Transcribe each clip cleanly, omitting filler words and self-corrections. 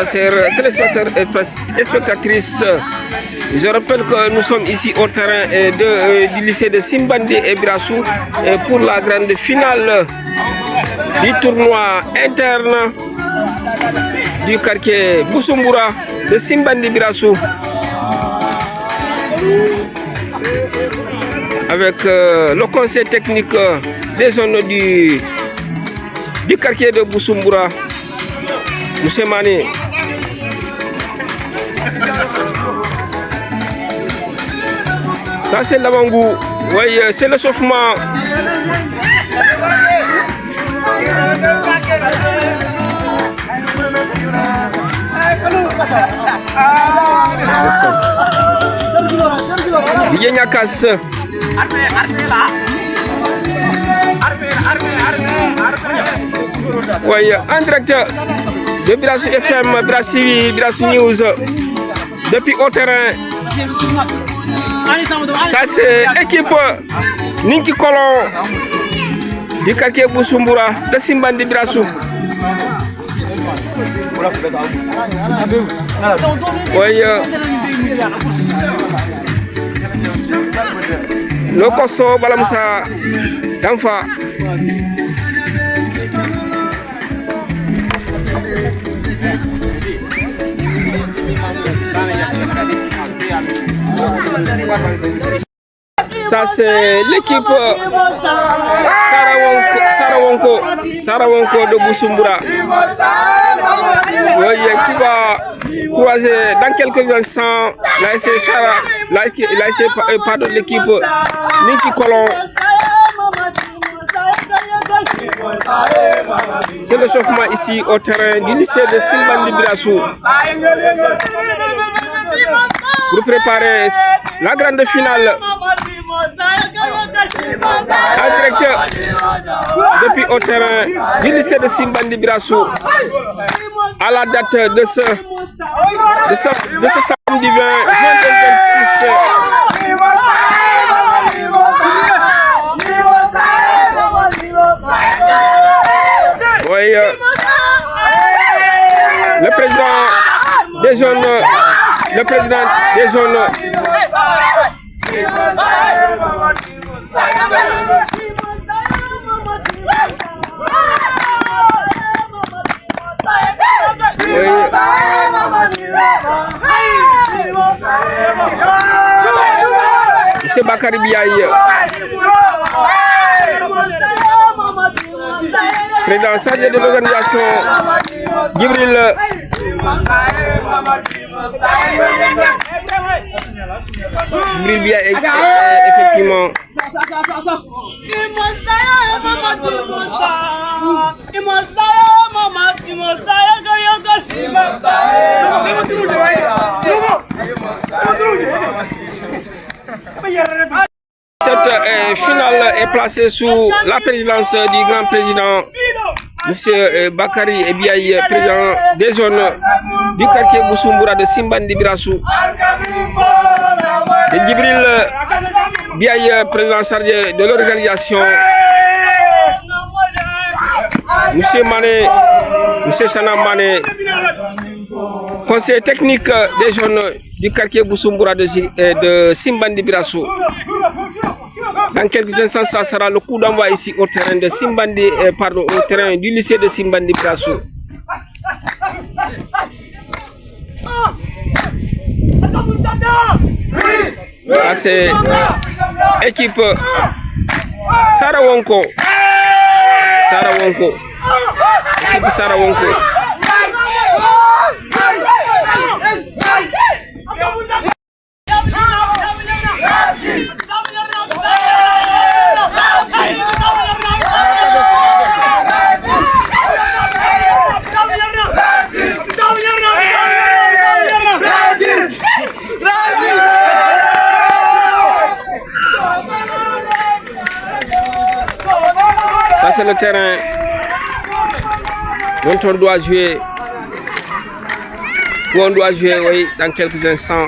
chers téléspectateurs et téléspectatrices. Je rappelle que nous sommes ici au terrain du lycée de Simbandi et Birassou pour la grande finale du tournoi interne du quartier Busumbura de Simbandi Birassou. Avec le conseil technique des zones du quartier de Busumbura, M. Mané. Ça c'est l'avant-goût, oui, c'est le chauffement. Nyakas. Oui, en direct de Birassou FM, Birassou TV, Birassou News, depuis au terrain. Ça c'est l'équipe Ninki Kolon du quartier Busumbura de Simbandi Birassou. Oui, le Koso Balamsa Danfa. Ça c'est l'équipe Sarawonko de Busumbura. Oui, qui va croiser dans quelques instants de l'équipe Ninki Kolon. C'est le chauffement ici au terrain du lycée de Simbandi Birassou pour préparer la grande finale. En direct depuis au terrain du lycée de Simbandi Birassou à la date de ce samedi 20 juin 2026. Oui, le président des jeunes, oui. Monsieur Bakary Biaye, président chargé de l'organisation, Djibril Biaye, effectivement. Cette finale est placée sous la présidence du grand président M. Bakary Biaye, président des zones du quartier Busumbura de Simbandi Birassou. Et Djibril Biaye, président chargé de l'organisation. M. Mané, M. Sana Mané, conseiller technique des jeunes du quartier Busumbura de Simbandi Birassou. Dans quelques instants, ça sera le coup d'envoi ici au terrain de Simbandi, au terrain du lycée de Simbandi Birassou. Ça c'est équipe Sarawonko. Équipe Sarawonko. Ça c'est le terrain dont on doit jouer, oui, dans quelques instants.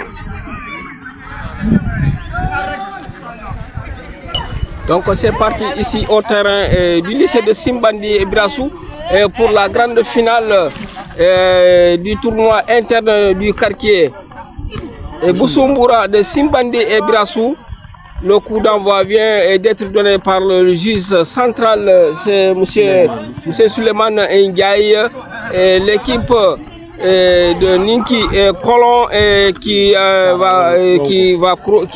Donc c'est parti ici au terrain du lycée de Simbandi et Birassou pour la grande finale du tournoi interne du quartier Busumbura de Simbandi et Birassou. Le coup d'envoi vient d'être donné par le juge central, c'est monsieur Suleiman Ndiaye, et l'équipe de Ninki Colon qui est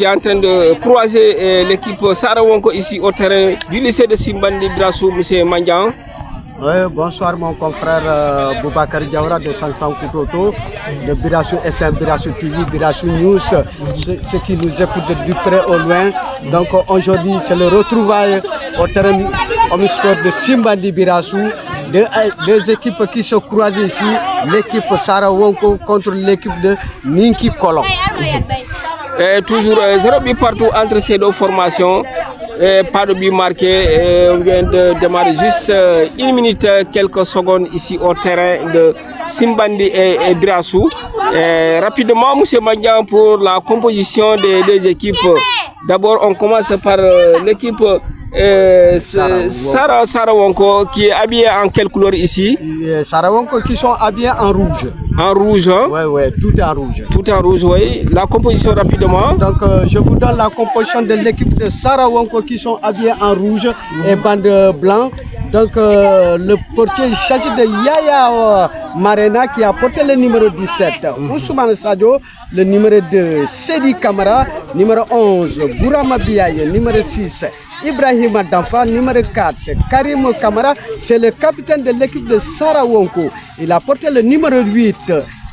en train de croiser l'équipe Sarawonko ici au terrain du lycée de Simbandi Birassou, monsieur Mandian. Oui, bonsoir mon confrère Boubacar Diawara de Sansan Koutoto, de Birassou FM, Birassou TV, Birassou News, ceux qui nous écoutent du très au loin. Donc aujourd'hui c'est le retrouvaille au terrain omnisport de Simbandi Birassou. Deux équipes qui se croisent ici, l'équipe Sarawonko contre l'équipe de Ninki Colon. Toujours 0 but partout entre ces deux formations. Pas de but marqué, on vient de démarrer juste 1 minute, quelques secondes ici au terrain de Simbandi et Birassou. Rapidement, M. Mandian, pour la composition des deux équipes. D'abord, on commence par l'équipe Sarawonko qui est habillée en quelle couleur ici? Sarawonko qui sont habillés en rouge. En rouge, hein? Oui, tout est en rouge. Tout est en rouge, oui. La composition rapidement. Donc, je vous donne la composition de l'équipe de Sarawonko qui sont habillés en rouge et bande blanc. Donc, le portier, il s'agit de Yaya Marena qui a porté le numéro 17. Ousmane Sadio, le numéro 2, Sedi Kamara, numéro 11, Bourama Biaye, numéro 6. Ibrahima Danfa, numéro 4. Karim Kamara, c'est le capitaine de l'équipe de Sarawonko. Il a porté le numéro 8.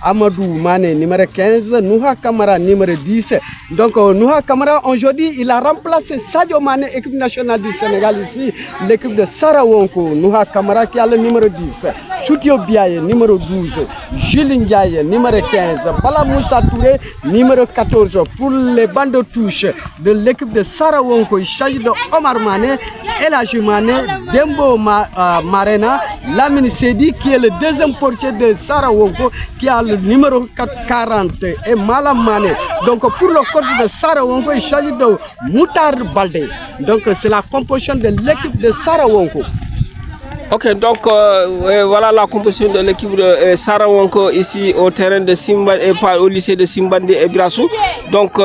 Amadou Mane, numéro 15. Nouha Kamara, numéro 10. Donc, Nouha Kamara, aujourd'hui, il a remplacé Sadio Mane, équipe nationale du Sénégal ici, l'équipe de Sarawonko. Nouha Kamara qui a le numéro 10. Soutio Biaye, numéro 12. Jules Ndiaye, numéro 15. Bala Moussa Touré, numéro 14. Pour les bandes de touche de l'équipe de Sarawonko, il s'agit de Omar Mane, Elhaji Mane, Dembo Marena, Lamine Sedi qui est le deuxième portier de Sarawonko qui a le numéro 40 et Malam Mane. Donc pour le coach de Sarawonko, il s'agit de Moutar Balde. Donc c'est la composition de l'équipe de Sarawonko. Ok, donc voilà la composition de l'équipe de Sarawonko ici au terrain de Simbandi et pas au lycée de Simbandi et Birassou. Donc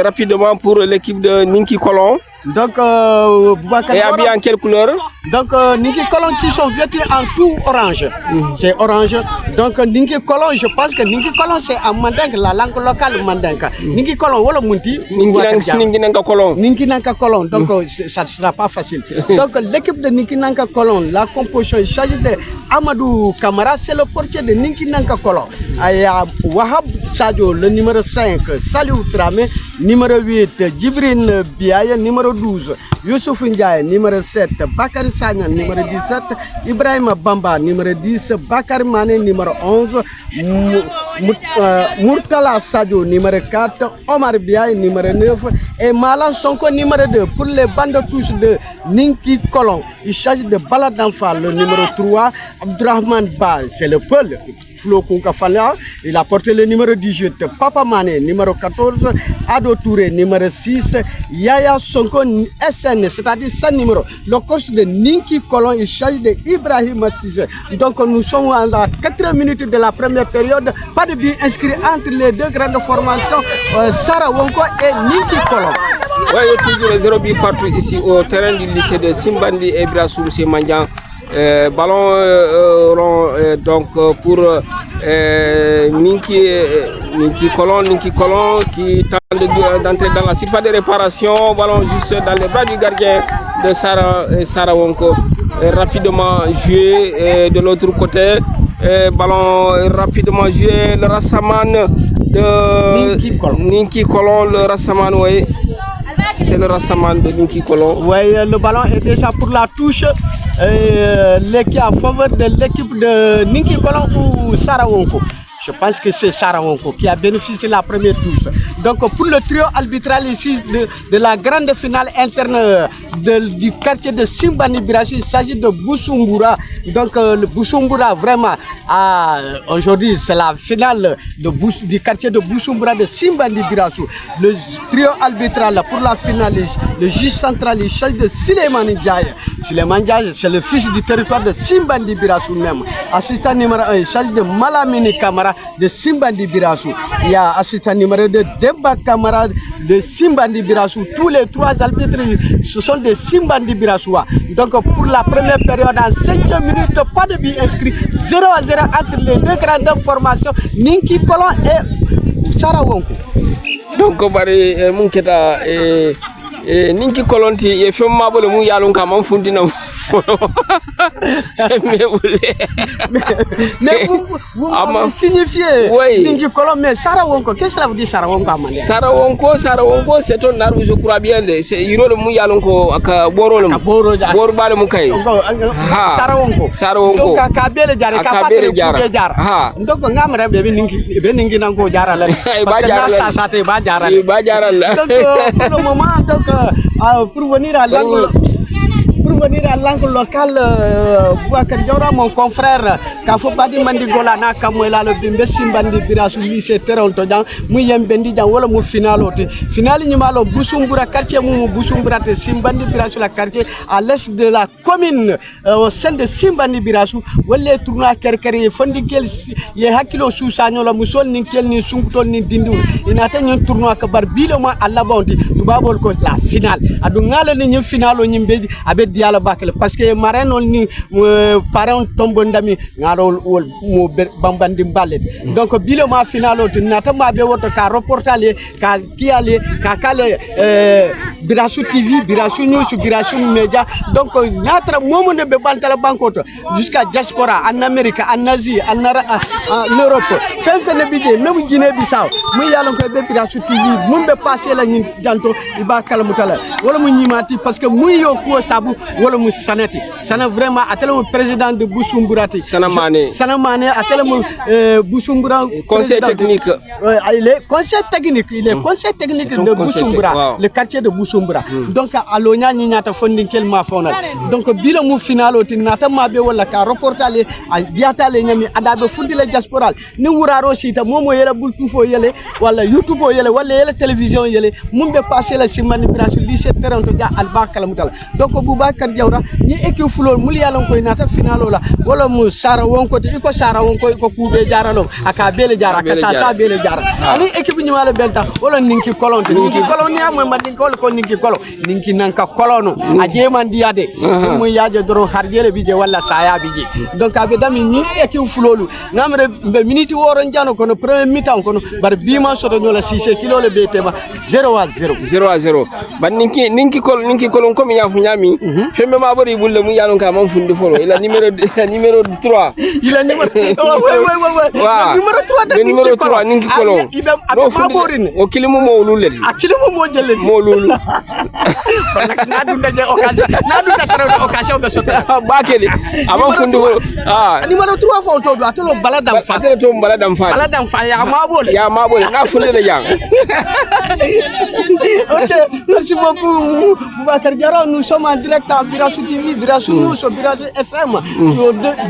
rapidement pour l'équipe de Ninki Colon. Donc, et habillé en quelle couleur? Donc, Ninki Colon qui sont vêtus en tout orange. C'est orange. Donc, Ninki Colon, je pense que Ninki Colon c'est en Mandingue, la langue locale Mandingue. Ninki Colon, voilà Munti. Ninki Nanka Colon. Ninki Nanka Colon. Donc, ça ne sera pas facile. Donc, l'équipe de Ninki Nanka Colon, la composition, il s'agit de Amadou Kamara, c'est le portier de Ninki Nanka Colon. Il y a Wahab Sadio, le numéro 5, Saliou Tramé, numéro 8, Djibril Biaye, numéro 12, Youssouf Ndiaye, numéro 7, Bakary Sagna, numéro 17, Ibrahima Bamba, numéro 10, Bakary Mané, numéro 11, Murtala Sadio, numéro 4, Omar Biaye, numéro 9, et Malan Sonko, numéro 2. Pour les bandes de touche de Ninki Colon, il s'agit de Baladanfa, le numéro 3, Abdurrahman Bal, c'est le Peul, Flo Kunkafala, il a porté le numéro 18, Papa Mané, numéro 14, Ado Touré, numéro 6, Yaya Sonko SN, c'est-à-dire 5 numéros. Le coach de Ninki Colon, il s'agit de Ibrahim Cissé. Donc nous sommes à la 4e minute de la première période. Pas de but inscrit entre les deux grandes formations, Sarawonko et Ninki Colon. Oui, il y a toujours 0 but partout ici au terrain du lycée de Simbandi et Birassou, M. Mandian. Ballon rond donc pour Ninki Colon qui tente d'entrer dans la surface de réparation. Ballon juste dans les bras du gardien de Sarawonko. Rapidement joué de l'autre côté. Ballon rapidement joué. Le Rassaman de Ninki Colon. Le Rassaman, oui. C'est le Rassaman de Ninki Colon. Oui, le ballon est déjà pour la touche. L'équipe en faveur de l'équipe de Ninki Colon ou Sarawonko. Je pense que c'est Sarawonko qui a bénéficié de la première touche. Donc pour le trio arbitral ici de la grande finale interne du quartier de Simbandi Birassou, il s'agit de Busumbura. Donc le Busumbura vraiment, aujourd'hui c'est la finale du quartier de Busumbura de Simbandi Birassou. Le trio arbitral pour la finale, le juge central, il s'agit de Suleiman Ndiaye. Suleiman Dia, c'est le fils du territoire de Simbandi Birassou même. Assistant numéro 1, il s'agit de Malamini Kamara de Simbandi Birassou. Il y a assistant numéro 2, Demba Kamara de Simbandi Birassou. Tous les 3 arbitres, ce sont des Simbandi Birassoua. Donc pour la première période, en 5 minutes, pas de but inscrit. 0-0 entre les deux grandes formations, Ninki Kolon et Sarawonko. Donc bari mun keta Ninki Kolonti e fem mabole mu yalon ka man fundina mais vous signifiez Ninki Kolon, mais Sarawonko, qu'est-ce que ça veut dire Sarawonko amane? Sarawonko c'est un arbre, je crois bien, c'est yiro le mu yalon ko aka borolum bor bale mu kay Sarawonko donc ka bele jare ka fatale ku jar donc ngamre be ninki nango jarala parce que na sa sate ba jarala donc pour le moment donc pour venir à l'angle local, Boubacar Diawara, mon confrère, Kafo Badi Mandigola, Nakamwela, le Bimbe Simbandi Birassou, lycée Terontodan, Mouyem Bendi, Wala Mou final. Final, Nimalo, Boussoumbura, quartier Mou Boussoumbura, Simbandi Birassou, la quartier à l'est de la commune, au sein de Simbandi Birassou, Wale Tourna Kerkeri, Fondikel, Yehakilo Sousano, la Mousson, Ninkel, ni Sunkuto, ni Dindour, il atteint un tournoi que Barbiloma à la Bondi, Toubabol, la finale. Adungale, ni finale, ni Mbedi, Abed Diala Bakel, parce que Marin, ni parents tombondami, Narol, ou Bambandi Ballet. Donc, Biloma finale, Natama Bewoto, car reportale, car Kiale, Kakale, Birassou TV, Birassou News, Birassou Media. Donc, notre moment de Bantala Bancote, jusqu'à Diaspora, en Amérique, en Asie, en Europe. Fin même Guinée-Bissau, Mouyalon Birassou TV, Mumbe passé la Janto, Iba Kalamutala. Voilà mon nimati, parce que Mouyo Kouo Sabu, voilà mon Sanati. Sana vraiment, à tel président de Boussoumbouratti. Sanamane, à tel Boussoumbourat. Conseil technique. Il est conseil technique, de Boussoumbourat, le quartier de Boussoumbourat. Donc, à l'Onia, il y a un fonding mafona. Donc, bilan mou final, il y a un mabe ou la reportage, à Diata, les Nami, Adabe Fundi la diaspora. Nous ouraro sita, Momo yele, Bultufo yele, wala YouTube yele, wala télévision yele, Mumbe passé la Simani Birassou, lycée Terontodia, Alba Kalamutala. Donc, Boubacar Diawara, ni équipe fulo, Moulialon Koinata final, wala mou Sarawonko, iko Sarawonko, iko Koube Jaralo, Akabele Jara, Kasasa Bele Jara. Ani équipe ni wala benta, wala Ninki Kolon, Ninki Kolon, ni amwe Madinkol, Ninki Kolon, Ninki Nanka Kolono, Adjeman Diade, Mouyaje Doro Harjele Bije, wala Saya Bije. Donc, Abedami, ni équipe fulo, Namre, minute Oranjano, kono premier mi-temps, kono, bar Bima Sotonola 6 kilo le Betema, 0-0. 0-0. But Ninki Kolon, comme il y a Funyami, je me m'abori boule Mouyanon Kamon Fundi Folo, il a numéro 3. Il a numéro 3. Le numéro 3, Ninki Kolon. Il a Faborine. Au Kilimo Moulou. A Kilimo Moulou. Occasion de sauter. Bakeli. Avant Fundi Folo. Numéro 3, Fonto, doit te le balade d'enfant. Balade d'enfant, il y a Mabol. Il y a Mabol, il a Fundi de Yang. Ok, merci beaucoup, Boubacar Diawara. Nous sommes en direct à Birassou TV, Birassou News, Birassou FM,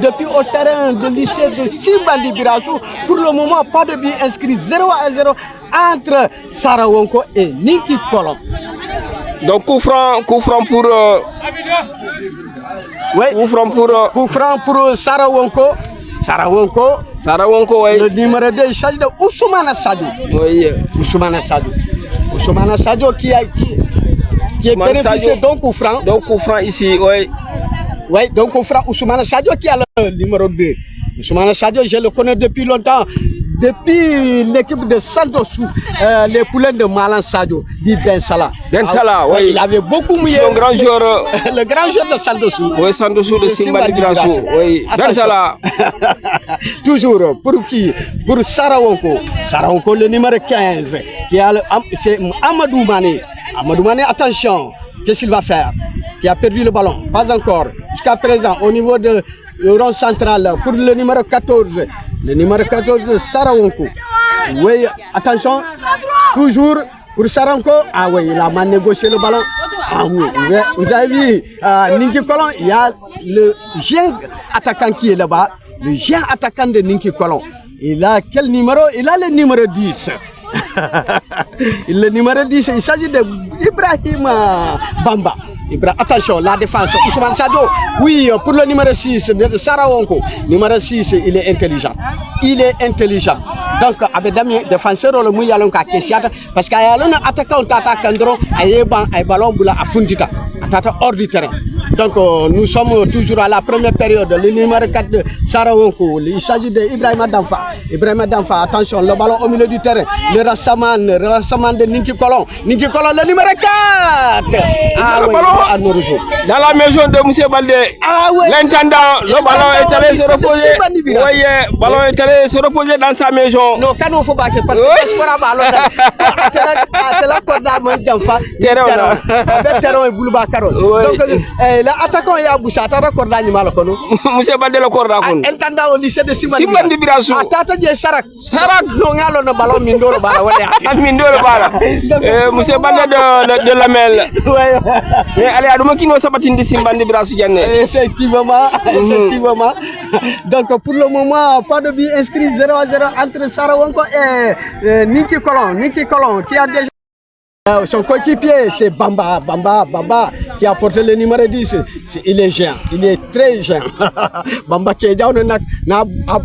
depuis au terrain de lycée de Simbandi Birassou. Pour le moment, pas de but inscrit, 0-0 entre Sarawonko et Ninki Kolon. Donc, coup franc pour... Oui, coup franc pour Sarawonko. Sarawonko, oui. Le numéro 2, il s'agit de Ousmane Sadio. Oui. Ousmane Sadio qui est bénéficié d'un coup franc. Donc, coup franc ici, oui. Oui, donc coup franc Ousmane Sadio qui a le numéro 2. Ousmane Sadio, je le connais depuis longtemps. Depuis l'équipe de Santos, les poulains de Malan Sadio, dit Ben Salah. Ben Salah, oui. Il avait beaucoup mieux. Le grand joueur. Le grand joueur de Santos. Oui, Santos de Simbandi Birassou. Oui. Ben Salah. Toujours, pour qui? Pour Sarawonko. Sarawonko, le numéro 15. C'est Amadou Mané. Amadou Mané, attention. Qu'est-ce qu'il va faire? Qui a perdu le ballon? Pas encore. Jusqu'à présent, au niveau de le rond central, pour le numéro 14. Le numéro 14 de Sarawonko. Oui, attention. Toujours pour Sarawonko. Ah oui, il a mal négocié le ballon. Ah oui, vous avez vu, Ninki Kolon, il y a le jeune attaquant qui est là-bas. Le jeune attaquant de Ninki Kolon. Il a quel numéro? Il a le numéro 10. Le numéro 10, il s'agit de Ibrahim Bamba. Attention, la défense. Ousmane Sadio, oui, pour le numéro 6 de Sarah Wonko. Numéro 6, il est intelligent. Il est intelligent. Donc, avec Damien, défenseur, le mouille à l'onka Kessiata, parce qu'il y a un attaquant, un ballon à Fundita, hors du terrain. Donc, nous sommes toujours à la première période. Le numéro 4 de Sarah Wonko. Il s'agit d'Ibrahima Danfa. Ibrahima Danfa, attention, le ballon au milieu du terrain. Le Rassaman de Ninki Kolon. Ninki Kolon, le numéro 4. Ah oui, à nos jours. Dans la maison de M. Baldé. Ah oui. L'intendant, le ballon est allé se reposer. Oui, le ballon est allé se reposer dans sa maison. Non, quand on faut pas que parce que c'est pas ballon. C'est la corde à Danfa. Terron et Boulouba Carole. Donc, l'attaquant est à Boussa, t'as raccordé à Nimalokono. Monsieur Baldé le corps d'Akon. Intendant au lycée de Simandi Birassou. Tata de Sarak. Sarak. Non, il y a le ballon Mindo le ballon. Mindo le ballon. Monsieur Baldé de la Mel. Allez, à qui nous sabatine de Simbandi Birassou. Effectivement, effectivement. Donc, pour le moment, pas de but inscrit 0-0 entre Sarah Wonko et Ninki Kolon, qui a déjà. Son coéquipier, c'est Bamba, qui a porté le numéro 10. Il est géant, il est très géant. Bamba qui est déjà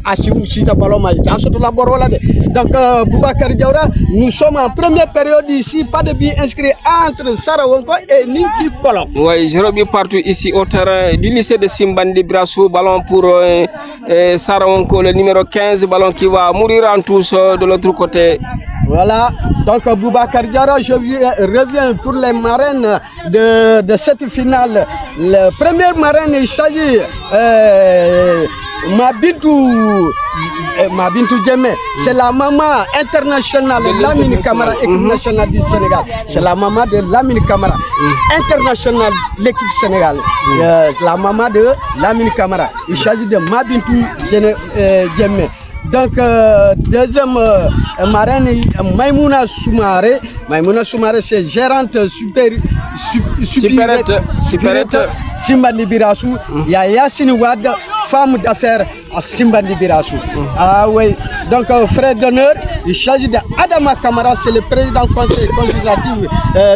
assis ballon. Donc, Boubacar Diawara, nous sommes en première période ici, pas de but inscrit entre Sarah Wonko et Ninki Kolon. Oui, je reviens partout ici au terrain du lycée de Simbandi Birassou, ballon pour Sarah Wonko, le numéro 15, ballon qui va mourir en tous de l'autre côté. Voilà, donc Boubacar Diawara, je reviens pour les marraines de cette finale. Le premier marraine, il s'agit Mabintou Djemé, c'est la maman internationale de Lamine Camara, équipe nationale du Sénégal. C'est la maman de Lamine Camara, internationale de l'équipe sénégalaise. La maman de Lamine Camara. Il s'agit de Mabintou Djemé. Donc, deuxième marraine, Maïmouna Soumaré. Maïmouna Soumaré, c'est gérante supérette Simbandi Birassou. Il y a Yassine Ouad, femme d'affaires à Simbandi Birassou. Ah oui, donc frère d'honneur, il s'agit d'Adama Kamara, c'est le président conseil consultatif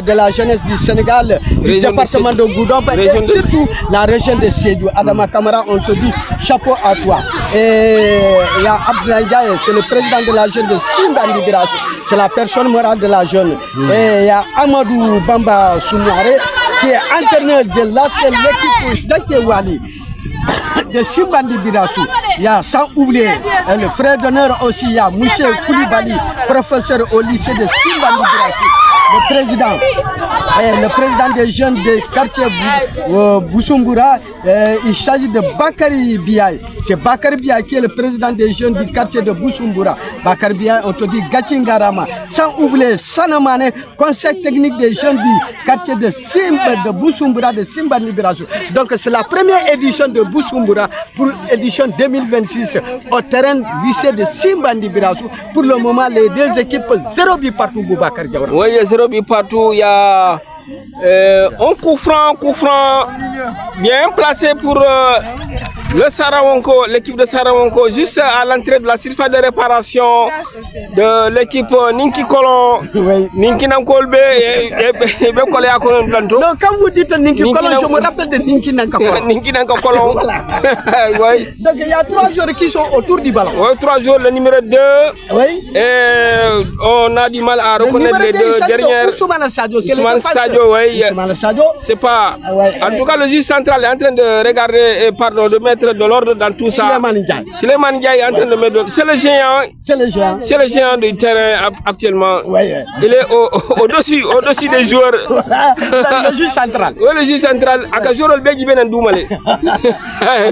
de la jeunesse du Sénégal, du département de Goudon, et surtout la région de Sédou. Adama Kamara, on te dit chapeau à toi. Et il y a Abdoulaye Diaye, c'est le président de la jeune de Simbandi Birassou, c'est la personne morale de la jeune. Et il y a Amadou Bamba Soumaré, qui est entraîneur de l'équipe d'Akewali de Simbandi Birassou. Il y a sans oublier le frère d'honneur aussi, il y a Mouché Koulibaly, professeur au lycée de Simbandi Birassou. Le président des jeunes du quartier Boussoumboura, il s'agit de Bakary Biaye. C'est Bakary Biaye qui est le président des jeunes du quartier de Boussoumboura. Bakary Biaye, on te dit Gatchingarama. Sans oublier Sanamane, conseil technique des jeunes du quartier de Boussoumboura, de Simbandi Birassou. Donc c'est la première édition de Boussoumboura pour l'édition 2026 au terrain lycée de Simbandi Birassou. Pour le moment, les deux équipes 0 but partout, Boubacar Diawara. Oui, il y a 0 but partout. Il y a un coup franc bien placé pour le Sarah Wonko, l'équipe de Sarah Wonko, juste à l'entrée de la surface de réparation de l'équipe Ninki Kolon. Oui. Ninki Nankolbe et Bekolé à Kolon Planto. Non, quand vous dites Ninki Kolon, je me rappelle de Ninki Nankolon. Ninki Nankolon. Voilà. Oui. Donc il y a 3 joueurs qui sont autour du ballon. Oui, 3 joueurs, le numéro 2. Oui. Et on a du mal à reconnaître les deux dernières. Ousmane Sadio, oui. C'est pas. En tout cas, le juge central est en train de regarder, de mettre de l'ordre dans tout ça. Suleiman Ndiaye est en train de mettre. C'est le géant. C'est le géant du terrain actuellement. Il est au-dessus des joueurs. Le juge central. Oui, le juge central.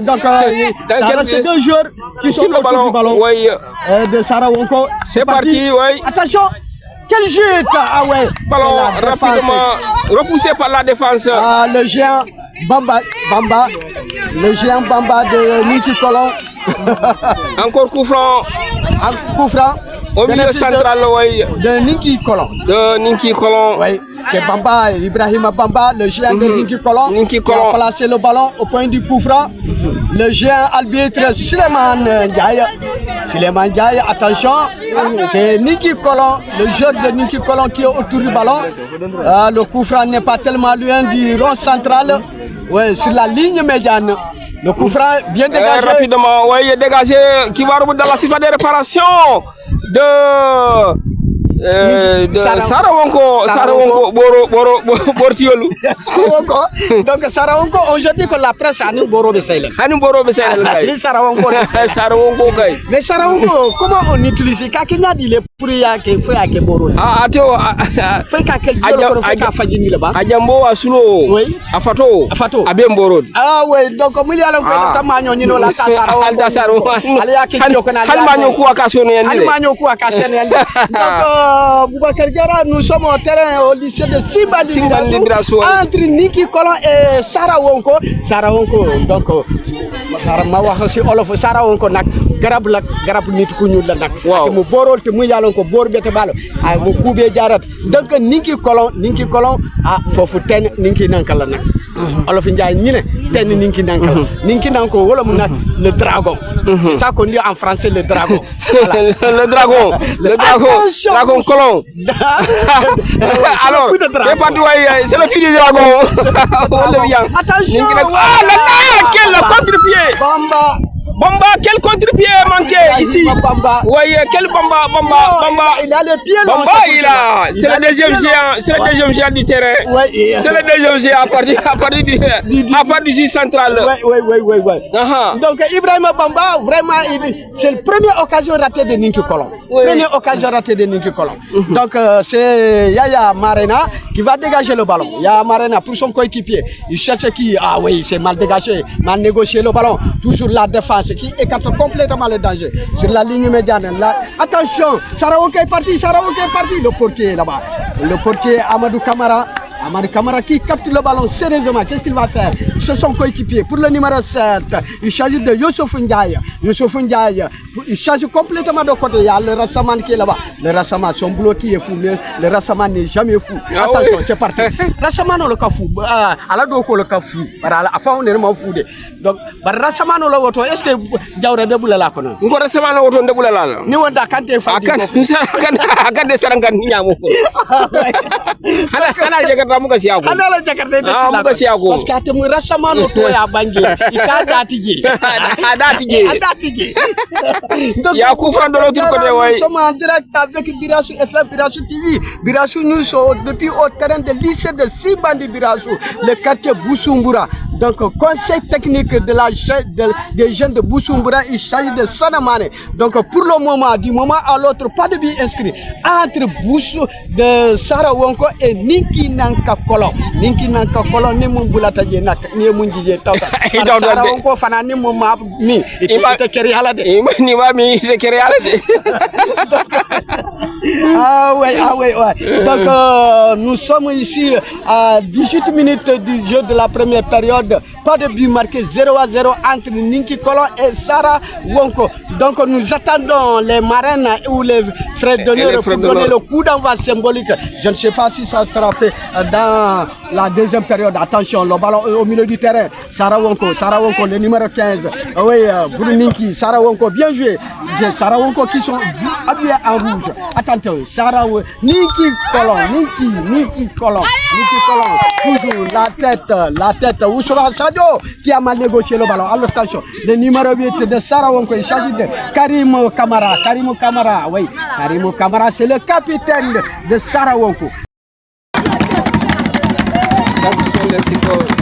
Donc, c'est 2 joueurs qui sont autour du ballon. Oui. De Sarah Wonko. C'est parti, oui. Attention. Quel jeu! Ah ouais! Ballon rapidement repoussé par la défense. Ah, le géant Bamba. Le géant Bamba de Ninki Kolon. Encore coup franc. Coup franc. Au milieu central, oui. De Ninki Kolon. Oui. C'est Bamba, Ibrahima Bamba, le géant de Ninki Kolon, qui a placé le ballon au point du coup franc. Le géant arbitre Suleiman Ndiaye. Suleiman Ndiaye, attention, c'est Ninki Kolon, le joueur de Ninki Kolon qui est autour du ballon. Le coup franc n'est pas tellement loin du rond central, sur la ligne médiane. Le coup franc bien dégagé. Rapidement, oui, il est dégagé. Qui va remonter dans la surface de réparation de Sarawonko Bortiolou. Donc Sarawonko, aujourd'hui que la presse a nous Boro Bessel. Mais Sarawonko, comment on utilise Kakina dit les prières qui fait à Boro? Fait qu'à quel dieu fait qu'à Fadini là-bas? Adjambo Asulo, oui, Afato, Abemboro. Ah oui, donc comme il y a le Tamagno Nino la Sarawonko, Boubacar Diarra, nous sommes au terrain au lycée de Simbandi Birassou entre Ninki Kolon et Sarawonko. Sarawonko, donc ma wax ci olof Sarawonko nak garab nit ku ñuul la nak te mu borol te mu yalon ko bor bete balo ay mu kubé jarat donc Ninki Kolon fofu ten Ninki nankala nak olof Ndiaye ñi ne ten Ninki nankala Ninki nanko wala mu nak le dragon. C'est ça qu'on dit en français le dragon. Voilà. le dragon colon. Alors, c'est pas toi, c'est le fil du dragon. Attention. Ah là là, quel contre-pied. Bamba, quel contre-pied manqué ici. Voyez, quel Bamba. Il a les pieds là. Bamba, c'est le deuxième géant du terrain. C'est le deuxième géant à partir du sud central. Oui. Donc Ibrahima Bamba, vraiment, c'est la première occasion ratée de Ninki Kolon. Donc c'est Yaya Marena qui va dégager le ballon. Yaya Marena pour son coéquipier. Il cherche qui? Ah oui, c'est mal dégagé, mal négocié le ballon. Toujours la défense qui écarte complètement le danger sur la ligne médiane. Là. Attention, Sarawonko est parti, le portier est là-bas. Le portier Amadou Kamara qui capte le ballon sérieusement. Qu'est-ce qu'il va faire? C'est son coéquipier. Pour le numéro 7, il s'agit de Youssouf Ndiaye. Il change complètement de côté. Il y a le Rassaman qui est là-bas. Le Rassaman, son boulot qui est fou. Le Rassaman n'est jamais fou. Attention, c'est parti. Rassaman, on le cas fou. Aladoko le cas fou. Enfin, on est vraiment fou. Donc, Rassaman, on le vote. Est-ce que Diaouré de Boulala connaît? On va Rassaman, on va de Boulala. Nous, on a canté Fadi. Akande Sarangan Niamoko. Muka siago. Ala Jakarta de Sila. Muka siago. Parce que tu Rassamano to ya bangi. Ika datigi. Ya Koufran de l'autre côté, ouais. Nous sommes en direct avec Birassou FM, Birassou TV. Birassou nous sommes depuis au terrain de lycée de Simbandi Birassou, le quartier Boussoumboura. Donc, conseil technique des jeunes de Boussoumboura, il s'agit de Sanamane. Donc, pour le moment, du moment à l'autre, pas de billes inscrits entre Boussou de Sarawonko et Ninki Nanka Kolon. Ninki Nanka Kolon, ni mon boulataje nak, ni mon gije tauta. Sarawonko fana ni mon map mi. Ite keri halade. Ni ma mi ite keri halade. Ah ouais. Donc, nous sommes ici à 18 minutes du jeu de la première période. Pas de but marqué 0-0 entre Ninki Kolon et Sarawonko. Donc, nous attendons les marraines ou les frères d'honneur pour donner le coup d'envoi symbolique. Je ne sais pas si ça sera fait dans la deuxième période. Attention, le ballon au milieu du terrain. Sarawonko, le numéro 15. Oui, Ninki, Sarawonko, bien joué. Sarawonko qui sont habillés en rouge. Attention, Ninki Kolon. Toujours la tête. Où sera Sadio qui a mal négocié le ballon? Alors attention, le numéro 8 de Sarawonko, il s'agit de Karim Kamara. Oui, Karim Kamara, c'est le capitaine de Sarawonko. Ça, ce sont les supportrices.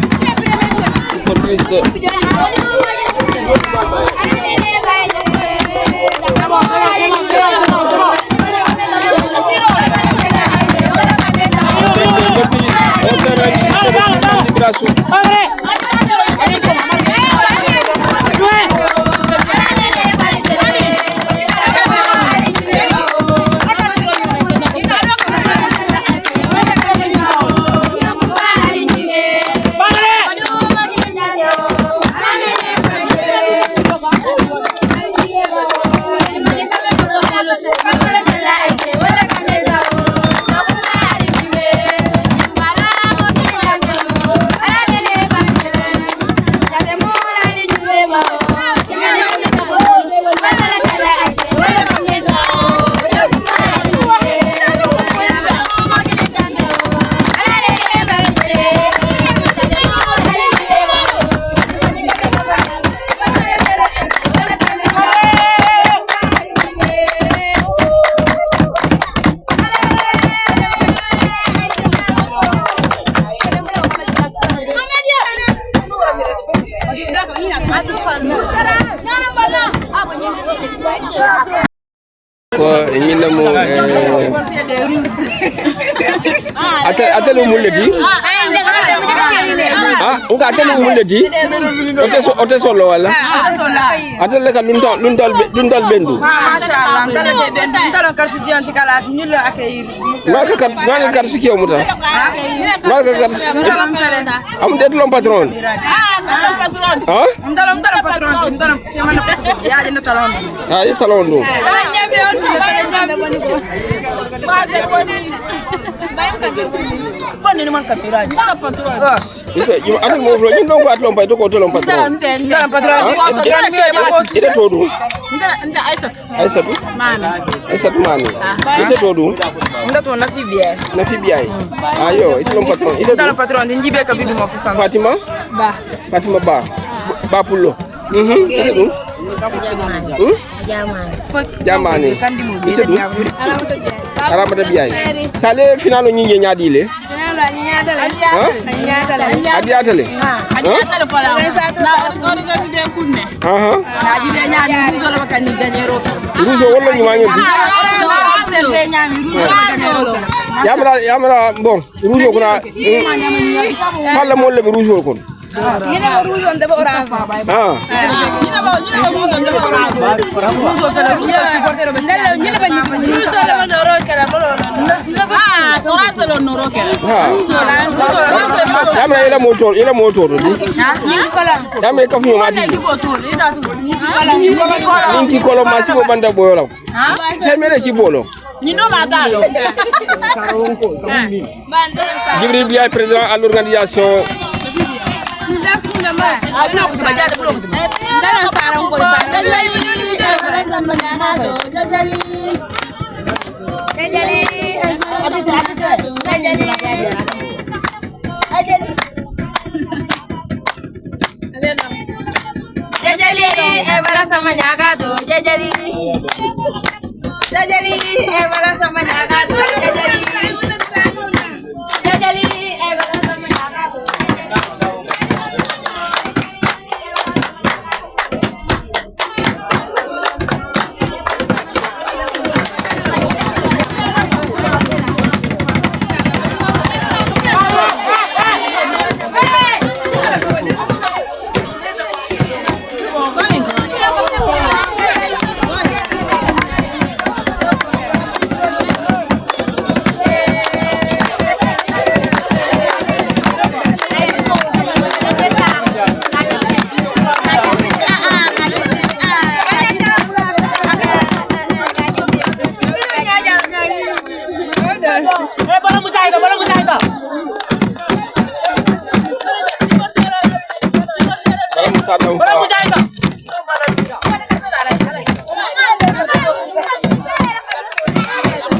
ñi mo atelu muleti nga atelu muleti ote solo wala atelu ka dun dal bendu mashallah ndale be bendu ndalo karsi jion ci kala ñu la accueillir ma ka karsi kiyo muta ma ka karsi am det lom patron ndalo patron ndalo ya je na talon ya talon do Pone ni man kapira ni patron ise yo amal mo flo ñu ndongo at lom pay to ko to lom patron ndalo patron ite to du nda Aissatou mani ite to du ndato na fibiye ayo ite lom patron ite ndalo patron di njibe ka bibi mo fi son Fatima ba pullo ite du jamani ite du aramata biyay sale finalo ñi ñaadi le adiatale fala na organiser kunne na jibe ñaami ruzo la kan ni gagnero ruzo wala ñu ma ñoti serbe ñaami ruzo la gagnero yamra bon ruzo kuna wala mo le ruzo kon ñene mo ruzo ndebe orange ñene mo ruzo ndebe orange ruzo kala ruzo supporter be ndelle ñene ba ruzo la mo ro kala mo orange lo noro kala yamra ila motor di ñi kola yamra ka fu ma di ninki kolo masibo banda boyola semere ki bolo ñi do ma dalo Jibril Biaye président à l'organisation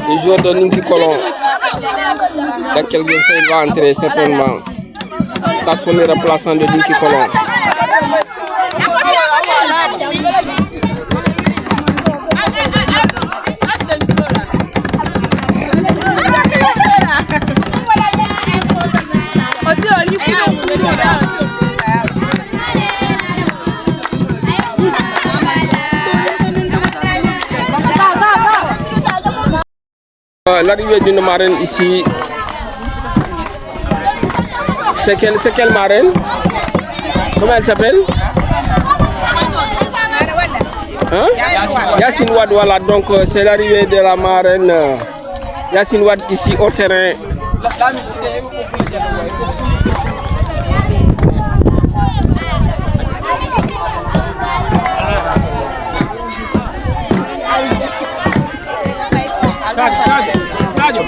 les joueurs de Ninki Colon. Dans quelques instants, il va entrer certainement. Ça sont les remplaçants de Ninki Colon. L'arrivée d'une marraine ici, c'est quelle marraine? Comment elle s'appelle? Hein? Yassine Wade, voilà, donc c'est l'arrivée de la marraine Yassine Wade ici au terrain. Sadio.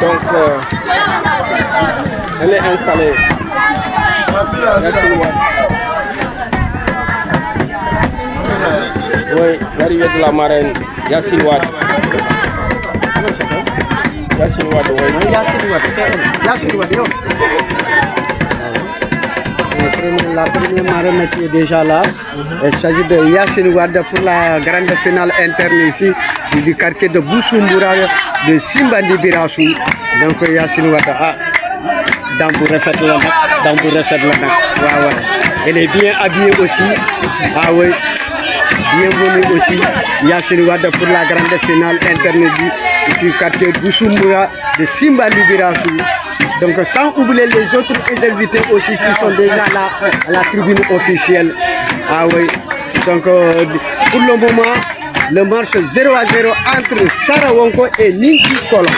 Donc, elle est installée. Yassine Wade. Oui, l'arrivée de la marraine Yassine Wade. Yassine Wade, oui. Yassine Wade, c'est elle. Yassine Wade, yo. La première marraine qui est déjà là, il s'agit de Yassine Wade pour la grande finale interne ici du quartier de Busumbura de Simbandi Birassou. Donc Yassine Wade, dans pour refaire le bac, elle est bien habillée aussi. Ah oui, bienvenue aussi Yassine Wade pour la grande finale interne du quartier de Busumbura de Simbandi Birassou. Donc sans oublier les autres invités aussi qui sont déjà là à la tribune officielle. Ah oui. Donc pour le moment, le match 0-0 entre Sara Wonko et Ninki Kolon.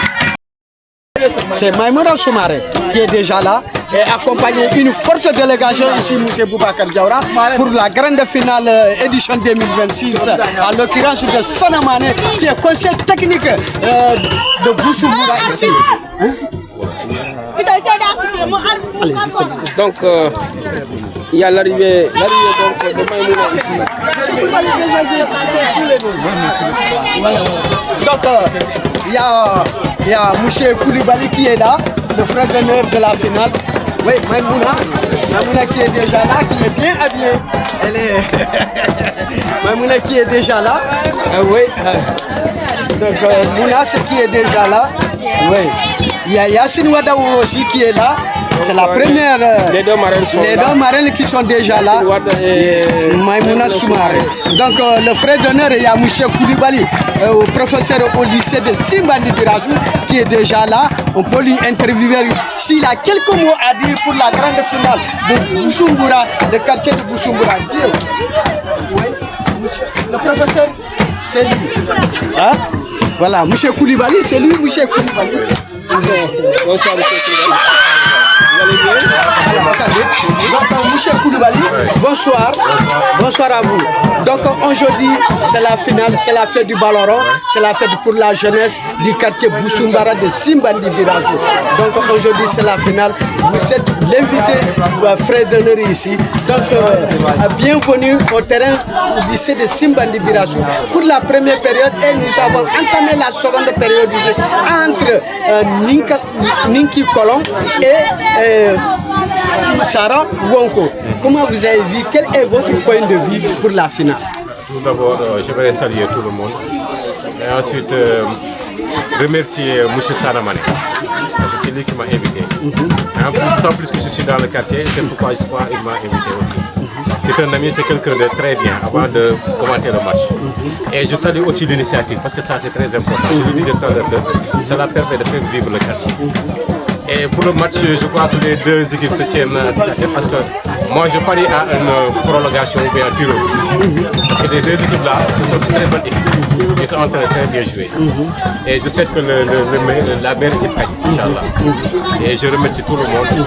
C'est Maïmouna Soumaré qui est déjà là et accompagné une forte délégation ici, M. Boubacar Diawara, pour la grande finale édition 2026, en l'occurrence de Sanamane, qui est conseiller technique de Busumbura ici. Hein? Donc, il y a l'arrivée donc de Maïmouna ici. Donc, il y a M. Koulibaly qui est là, le frère d'honneur de la finale. Oui, Maïmouna qui est déjà là, qui est bien habillée. Elle est Maïmouna qui est déjà là. Oui. Donc, Mounas qui est déjà là. Oui. Il y a Yassine Wade aussi qui est là. C'est la première. Les deux marraines sont les là. deux marraines qui sont déjà là. Et Maïmouna Soumaré. Donc le frère d'honneur, il y a M. Koulibaly, professeur au lycée de Simbandi Birassou, qui est déjà là. On peut lui interviewer s'il a quelques mots à dire pour la grande finale de Busumbura, le quartier de Busumbura. Oui, le professeur, c'est lui. Hein? Voilà, M. Koulibaly, c'est lui, M. Koulibaly. Bonsoir, M. Koulibaly. Vous allez bien? Alors, attendez. Donc, M. Koulibaly, bonsoir. Bonsoir à vous. Donc, aujourd'hui, c'est la finale, c'est la fête du ballon rond, c'est la fête pour la jeunesse du quartier Busumbura de Simbandi Birassou. Donc, aujourd'hui, c'est la finale. Vous êtes l'invité, frère d'honneur ici. Donc, bienvenue au terrain du lycée de Simbandi Birassou pour la première période et nous avons entamé la seconde période ici entre Ninki Kolon et Sara Wonko. Comment vous avez vu? Quel est votre point de vue pour la finale? Tout d'abord, je voudrais saluer tout le monde et ensuite remercier M. Sanamane parce que c'est lui qui m'a invité. En plus, tant plus que je suis dans le quartier, c'est pourquoi il m'a invité aussi. C'est un ami, c'est quelqu'un de très bien avant de commenter le match. Et je salue aussi l'initiative parce que ça c'est très important. Je le disais tout à l'heure, cela permet de faire vivre le quartier. Et pour le match, je crois que les deux équipes se tiennent parce que moi je parie à une prolongation ou bien un tir. Parce que les deux équipes là, ce sont de très bonnes équipes. Ils sont en train de très bien jouer. Et je souhaite que la meilleure équipe gagne, Inch'Allah. Et je remercie tout le monde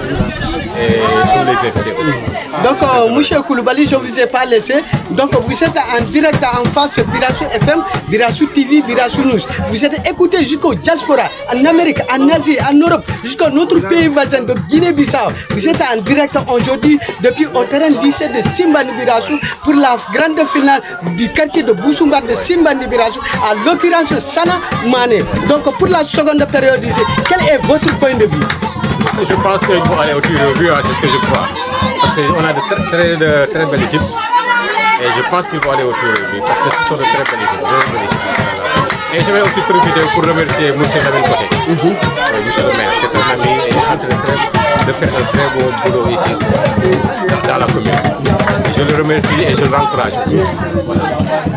et tous les invités aussi. Donc, M. Koulibaly, je ne vous ai pas laissé. Donc, vous êtes en direct en face de Birassou FM, Birassou TV, Birassou News. Vous êtes écouté jusqu'au diaspora, en Amérique, en Asie, en Europe, jusqu'à notre pays voisin de Guinée-Bissau. Vous êtes en direct aujourd'hui depuis au terrain lycée de Simbandi Birassou pour la grande finale du quartier de Busumbura de Simbandi Birassou, à l'occurrence Sana Mane. Donc, pour la seconde période ici, quel est votre point de vue? Je pense qu'il faut aller au tir au but, c'est ce que je crois. Parce qu'on a de très belles équipes. Et je pense qu'il faut aller au tir au but. Parce que ce sont de très belles équipes. Et je vais aussi profiter pour remercier M. Lamine Côté. M. le maire, c'est un ami et il est en train de faire un très beau boulot ici, dans la commune. Et je le remercie et je l'encourage aussi. Voilà.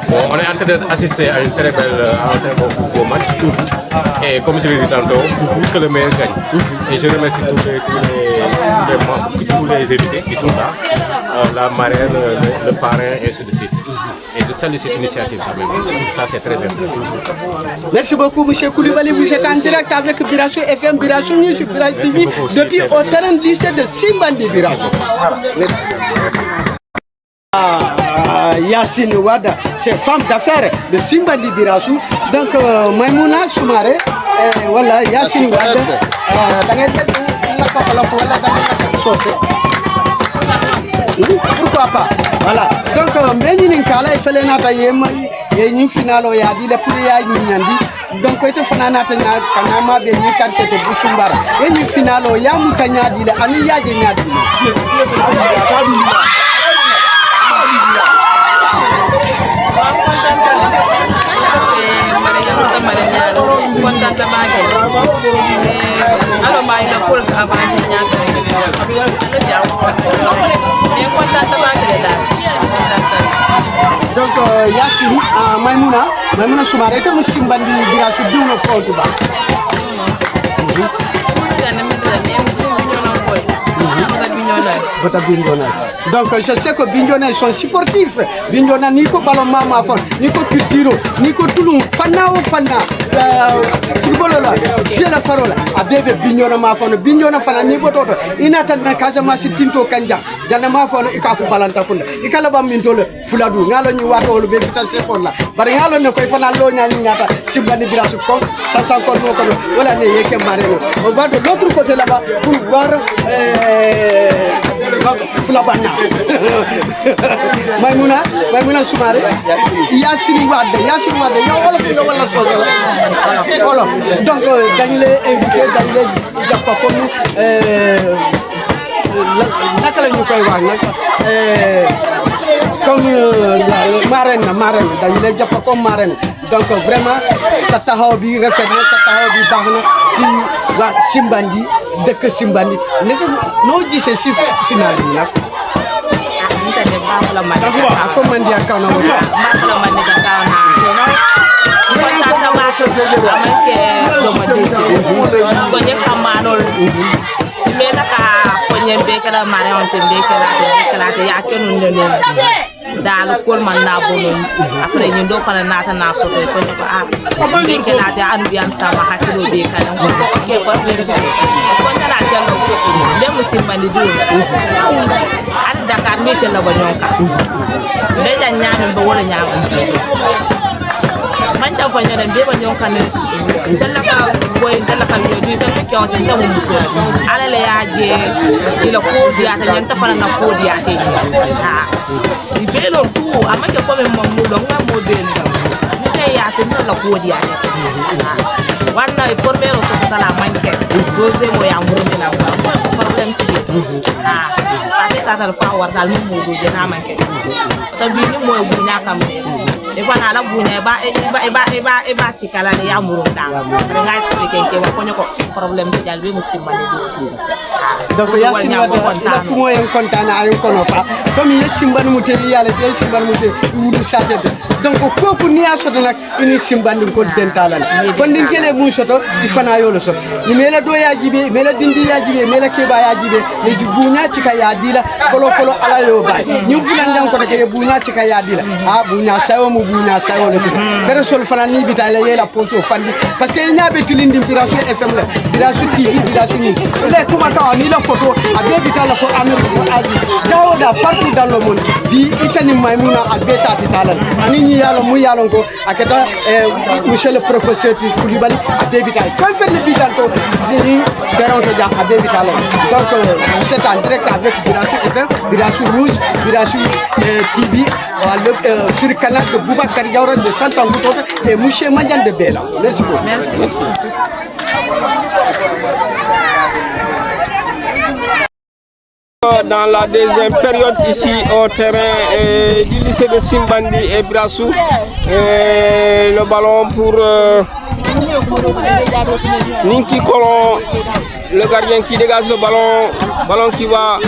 Bon, on est en train d'assister à un très beau match. Et comme je l'ai dit tantôt, que le meilleur gagne. Et je remercie tous les invités qui sont là, la marraine, le parrain, et ainsi de suite. Et je salue cette initiative quand même, parce que ça c'est très intéressant. Merci beaucoup, M. Koulibaly. Vous êtes en direct avec Birasou FM, Birasou News, Birasou TV, depuis au terrain du lycée de Simbandi Birasou. Merci. Yassine Wada, c'est femme d'affaires de Simbandi Birasou. Donc, Maimouna Soumaré, voilà, Yassine Wada, pourquoi pas? Voilà. Donc, Ménine Kala, il fallait nata yema, et une finale, il y a dit la poulia, donc, il faut nata kanama, bien, il carte de Bouchumbara. Et une finale, il y a Moutania, il y a Ania, donc Yassine Maimouna Soumaré que Muslim Bandi Birasou dum no fontu ba donc je sais que Bignona sont sportifs. Bignona ni ko ballon mama fon ni ko culture ni ko tulum fanna o fanna football la c'est la parole a bébé Bignona ma fon Bignona fana ni bototo ina tan na Casamance tinto kanja janna ma fon ikafu balanta kunda ikala bam min tole fuladu ngalo ni wato be fita sepon la bari ngalo ne koy fana lo nyani ngata Simbandi Birasou ko ça encore no ko wala ne yeke mareno on va de l'autre côté là-bas pour voir Fulabana Maimouna Soumaré Yassine Wade yow wala soose wolof donc dañu lay invité dañu lay jàpp comme naka la ñu koy wax nag comme marraine dañu lay jàpp comme marraine donc vraiment sa taxaw bi rafet na sa taxaw bi baax na si waa Simbandi dëkk Simbandi naka noo gisee si final bi nag afo mandi akaw na wala daal kol man na bono après ñu do fana nata na soto ko ne ko be ke la de ambiance sama hakilo be kan ko ke problème ko na la jallo ko be Simbandi do al Dakar mi te la ba ñonka be ja ñaan ba wala ñaan man ta fa ñane be ba ñonka ne dalaka boy dalaka yo du tan ko tan ta mu muso ala le ya je ila ko diata ñan ta fana na ko diate ha ibelo tu amake ko men mo do nga mo be ni tay ya tin la ko diate wanna e pormero so tala manke doze mo ya mo me na problème ti ha ate tatal fa war dal mo do je na manke to bi ni mo bu nya kam e fa na la bu ne ba ci kala ne ya mo da nga expliquer ke wa ko ñoko problème ti jal be mo Simbandi donc Yassine Wade ila kumo en kontana ayon kono fa comme Simbandi mu teri yalla te Simbandi mu te wudu satede donc koku ni asoto nak ini Simbandi ko dentalan fondin kele mu soto di fana yolo so ni mela do ya jibe mela dindi ya jibe mela keba ya jibe le bunya cika ya dila folo ala yo ba ni fulan jang ko ke bunya cika ya dila ha bunya sawo mu bunya sawo le pero sol fana ni bitale yela poso fandi parce que ñabe tilindi Birasou FM la Birasou TV Birasou News le kuma ka ni la photo abe bitala fo Amérique fo Asie dawoda partout dans le monde bi itani Maimouna abeta bitala ani ni yalo mu yalo ko akata monsieur le professeur Koulibaly abe bitala fan fait le bitan to ni peron to ja abe bitala donc c'est en direct avec Birasou FM Birasou News Birasou TV sur le canal de Boubacar Diawara de Santangoto et Mouché Madiane de Bela. Merci beaucoup. Merci. Dans la deuxième période ici au terrain du lycée de Simbandi et Birasou, le ballon pour Ninki Kolon, le gardien qui dégage le ballon qui va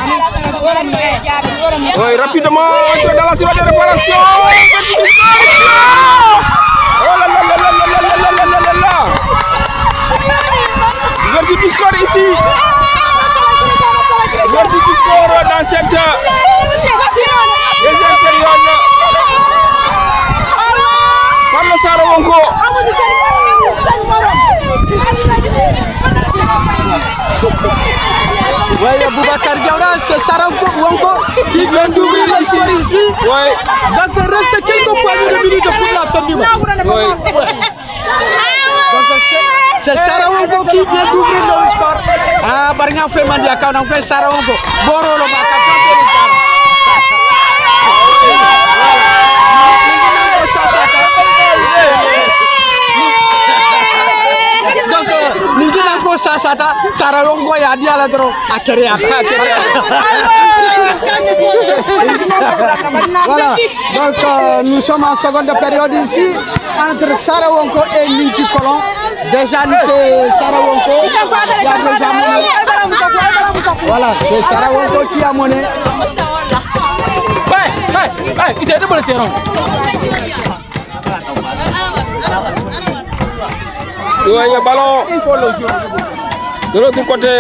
Oui, rapidement, entre dans la série de réparation. Oh là là là là là là là là là. Vertu du score ici. Vertu du score dans cette deuxième période. Par le Sara Wonko. Oui, Boubacar Diawara, c'est Sara Wonko qui vient d'ouvrir le score ici. Oui. Donc, il reste quelques poignées de minutes pour la fin du match. Oui. Donc, c'est Sara Wonko qui vient d'ouvrir le score. Ah, Baringa fait Mandia Kauna, c'est Sara Wonko. Boro le Baka. Donc, Ningina Ko Sasata, Sara Wonko ya dit à la drone à Kéria. Voilà, donc nous sommes en seconde période ici entre Sara Wonko et Ninki Kolon. Déjà, c'est Sara Wonko qui a déjà mené. Voilà, c'est Sara Wonko qui a mené. Il est de bon terrain. Oui, il y a un ballon de l'autre côté.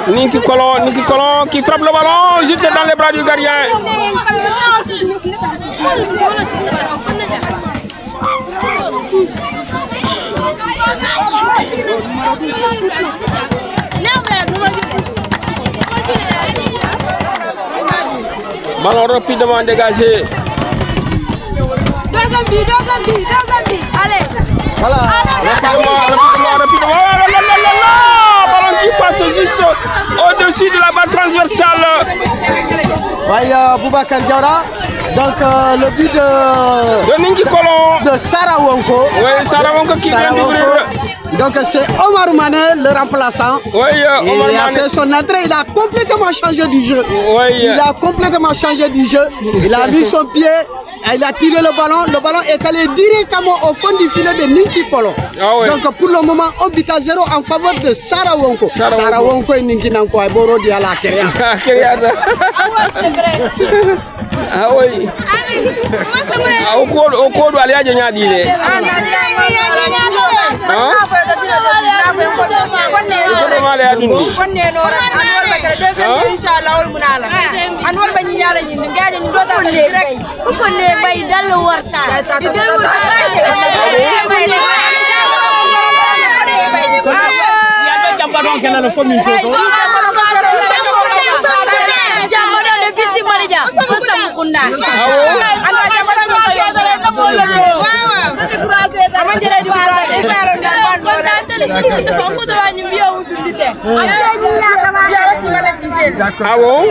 Ninki Kolon qui frappe le ballon juste dans les bras du gardien. Ballon rapidement dégagé. Deuxième but. Allez. Voilà. Rapidement. Ballon qui passe juste au-dessus de la barre transversale. Oui, Boubacar Diawara. Donc, le but de Ninki Kolon. De Sara Wonko. Oui, Sara Wonko qui vient d'ouvrir. Donc, c'est Omar Mané, le remplaçant. Oui, Omar il a Mané fait son entrée, il a complètement changé du jeu. Oui. Il a complètement changé du jeu. Il a mis son pied, il a tiré le ballon est allé directement au fond du filet de Ninki Kolon. Ah oui. Donc, pour le moment, on but à 0 en faveur de Sara Wonko. Sara Wonko et Ninki Nanko, et Boro di à la Kéria. Ah oui. Au cours de aller à Djanyadile. Ah bon?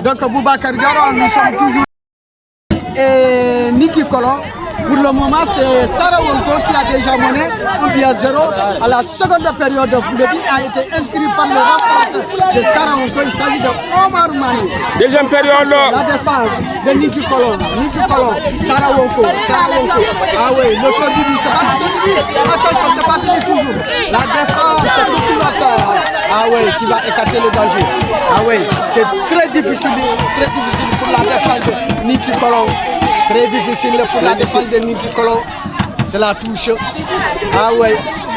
Donc Boubacar Diawara, nous sommes toujours et Ninki Kolon. Pour le moment, c'est Sara Wonko qui a déjà mené 1-0 à la seconde période. Le but a été inscrit par le remplaçant de Sara Wonko. Il s'agit de Omar Mani. Deuxième période. La défense de Ninki Kolon. Sara Wonko. Ah oui, le code du but, c'est pas fini. Attention, c'est pas fini toujours. La défense, c'est tout. Ah oui, qui va écarter le danger. Ah oui, c'est très difficile pour la défense de Ninki Kolon. Très difficile pour la défense de Ninki Kolon. C'est la touche. Ah oui.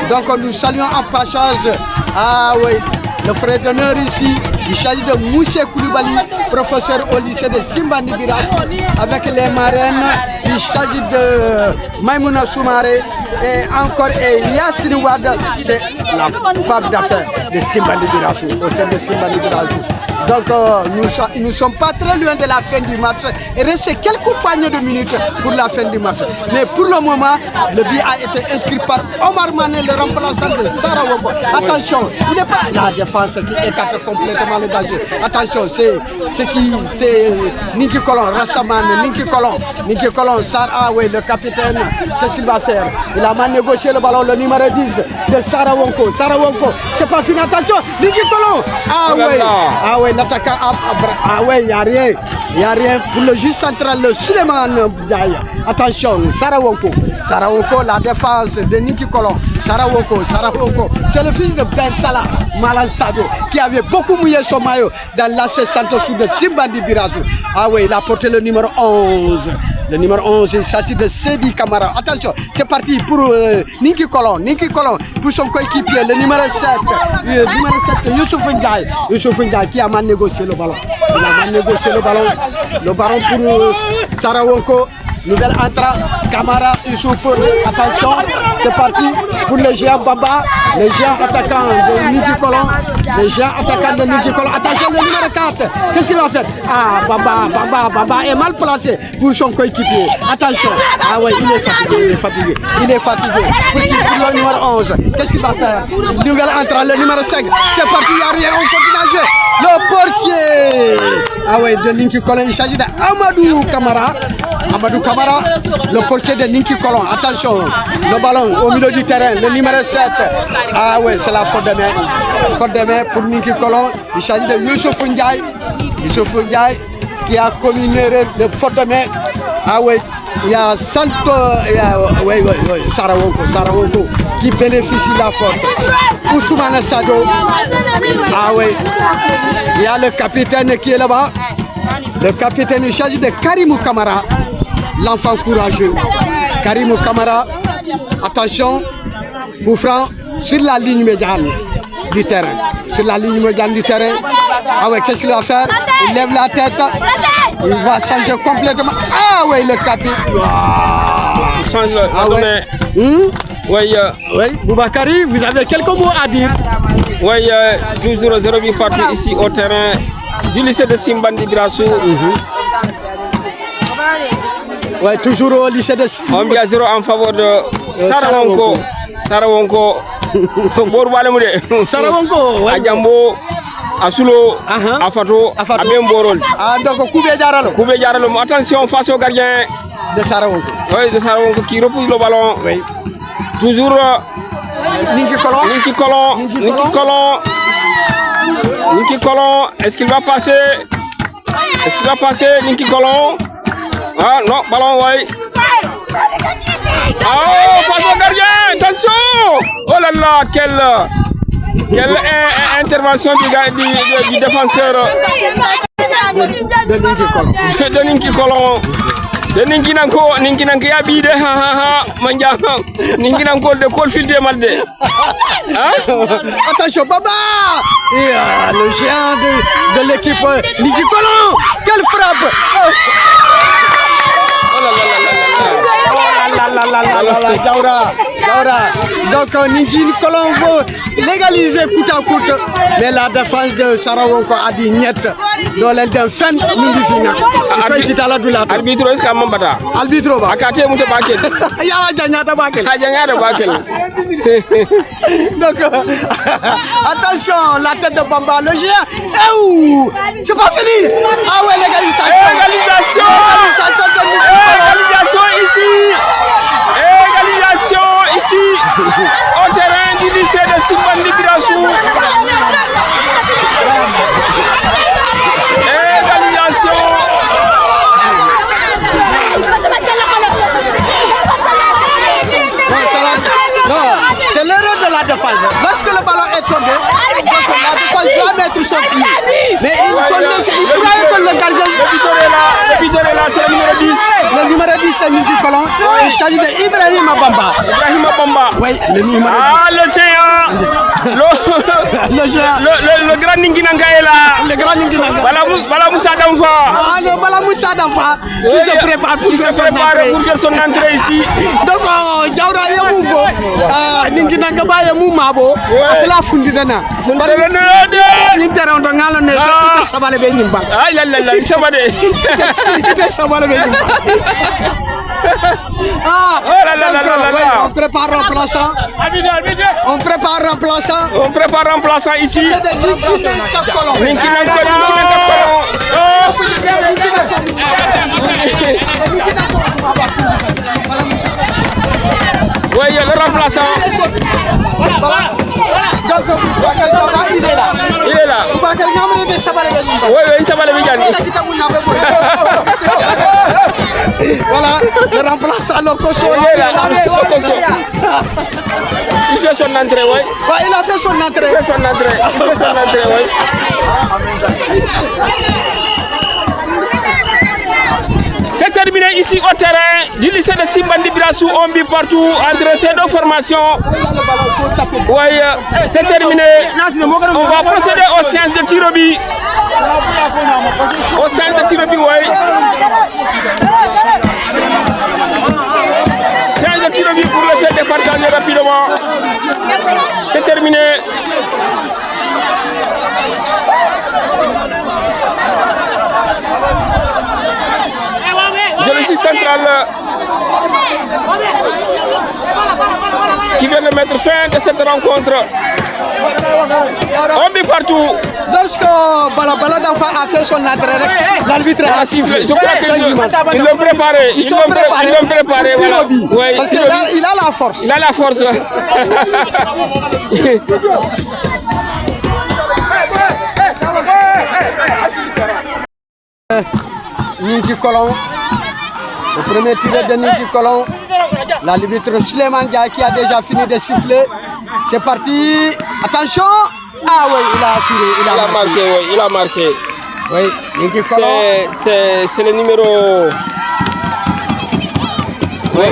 Donc nous saluons en passage. Ah oui. Le frère d'honneur ici. Il s'agit de Moussé Koulibaly, professeur au lycée de Simbandi Biras. Avec les marraines, il s'agit de Maïmouna Soumaré et encore Yassine Ouad. C'est la femme d'affaires de Simbandi Birasou, au sein de Simbandi Birasou. Donc nous ne sommes pas très loin de la fin du match. Il reste quelques poignées de minutes pour la fin du match. Mais pour le moment, le but a été inscrit par Omar Mané, le remplaçant de Sara Wonko. Attention, il n'est pas la défense qui écarte complètement le danger. Attention, c'est Ninki Kolon, Rassamane, Ninki Kolon, Sara, oui, le capitaine. Qu'est-ce qu'il va faire? Il a mal négocié le ballon, le numéro 10 de Sara Wonko. C'est pas fini, attention, Ninki Kolon. Ah oui, l'attaquant. Ah ouais, il n'y a rien. Il n'y a rien pour le juge central, le Suleiman Ndiaye. Attention, Sarawonko. Sarawonko, la défense de Niki Kolon. Sarawonko. C'est le fils de Ben Salah Malan Sado qui avait beaucoup mouillé son maillot dans l'AC Santos de Simbandi Birazu. Ah oui, il a porté le numéro 11. Le numéro 11, il s'agit de Sedi Kamara. Attention, c'est parti pour Niki Kolon. Pour son coéquipier, le numéro 7. Youssouf Ndiaye qui a mal négocié le ballon. Il a mal négocié le ballon. Le ballon pour Sarawonko. Nouvelle entrée, Kamara, Youssouf. Attention, c'est parti pour le géant Bamba. Le géant attaquant de Niki Kolon. Attention, le numéro 4. Qu'est-ce qu'il va faire? Ah, Bamba est mal placé pour son coéquipier. Attention. Ah ouais, il est fatigué. Pour le numéro 11. Qu'est-ce qu'il va faire? Nouvelle entrée, le numéro 5. C'est parti, il n'y a rien, on continue à jouer. Le portier. Ah ouais, de Niki Kolon. Il s'agit d'Amadou Kamara. Le portier de Niki Kolon. Attention, le ballon au milieu du terrain, le numéro 7. Ah ouais, c'est la faute de main pour Niki Kolon. Il s'agit de Youssouf Ndiaye qui a commis une erreur de faute de main. Ah ouais, il y a Sarawonko qui bénéficie de la faute. Ousmane Sadio. Ah ouais, il y a le capitaine qui est là-bas. Le capitaine, il s'agit de Karimou Kamara, l'enfant courageux. Karimou Kamara, attention, coup franc sur la ligne médiane du terrain. Ah ouais, qu'est-ce qu'il va faire? Il lève la tête, il va changer complètement. Ah ouais, le capitaine. Il change la donnée. Oui, Boubakari, vous avez quelques mots à dire? Oui, toujours 0 partout ici au terrain du lycée de Simbandi Birassou. Oui, toujours au lycée de Simbandi. On vient 0 en faveur de Sarawonko. Sarawonko. Adjambo, Asulo, Afato, Abemborol. Ah, donc Koubé Diaralo. Attention face au gardien de Sarawonko. Oui, de Sarawonko qui repousse le ballon. Oui. Toujours Niki Kolon. Est-ce qu'il va passer? Niki Kolon. Ah non, ballon, oui. Oh, face au gardien, attention. Oh là là, quelle intervention du défenseur de Niki Kolon. De Ninki Nanko ya bide ha manja Ninki Nanko de col fil de malde. Attention Baba. Et le géant de l'équipe Niki Kolon. Quelle frappe. Jaura. Donc Niki Kolon veut légaliser coûte à coûte. Mais la défense de Sarawonko a dit niet. Dans l'intérêt Ningi Fina. Arbitre est-ce qu'à Mambata? Arbitre ba. Akate muta bakel. Ya janyata bakel. Donc attention, la tête de Bamba, le géant. C'est pas fini. Ah ouais, légalisation ici au terrain du lycée de Simbandi Birassou. C'est l'erreur de la défense. Lorsque le ballon est tombé, la défense doit mettre son pied. Mais ils sont laissés, ils croyaient que le gardien. Le buteur est là, c'est le numéro 10. Le numéro 10 de Niki Kolon. Il s'agit d'Ibrahima Bamba. Oui, le numéro 10. Ah, le géant. Le grand Ninki Nanka est là. Le grand Ninki Nanka. Voilà Moussa Damfa. Ah, le Bala Moussa Damfa qui se prépare pour faire son entrée ici. Donc, Diaura Yamoufo. Ninki Nanka Baya Moumabo. Afela Fundidana. L'intérêt en Tangala ne peut pas se Benimba. Ah, il s'est balé. Ah, on prépare remplaçant ici. Ninki Nanka. Oui, le remplaçant. Donc, Boubacar Diawara, il est là. Il est là. Boubacar Diawara, il est Sabalé Bidjani. Oui, oui, Sabalé Bidjani. Voilà, le remplaçant, le costaud. Il est là, le costaud. Il fait son entrée, oui. Ouais, il a fait son entrée. Il fait son entrée, oui. C'est terminé ici au terrain du lycée de Simbandi Birassou. On vit partout entre ces deux formations. Oui, c'est terminé. On va procéder aux séances de tir au but. Aux séances de tir au but, oui. Séance de tir au but pour le faire départager rapidement. C'est terminé. Je le suis central qui vient de mettre fin de cette rencontre. On vit partout. Lorsque Bala d'enfant a fait son entrée, l'arbitre a sifflé. Je crois qu'ils l'ont préparé. Ils l'ont préparé. Voilà. Ouais, parce qu'il a la force. Il a la force. Ninki Colon. Le premier tiré de Ninki Colon. L'arbitre Suleiman Dia qui a déjà fini de siffler. C'est parti. Attention. Ah oui, il a assuré. Il a marqué, oui, il a marqué. Oui, Ninki Colon. C'est le numéro. Oui.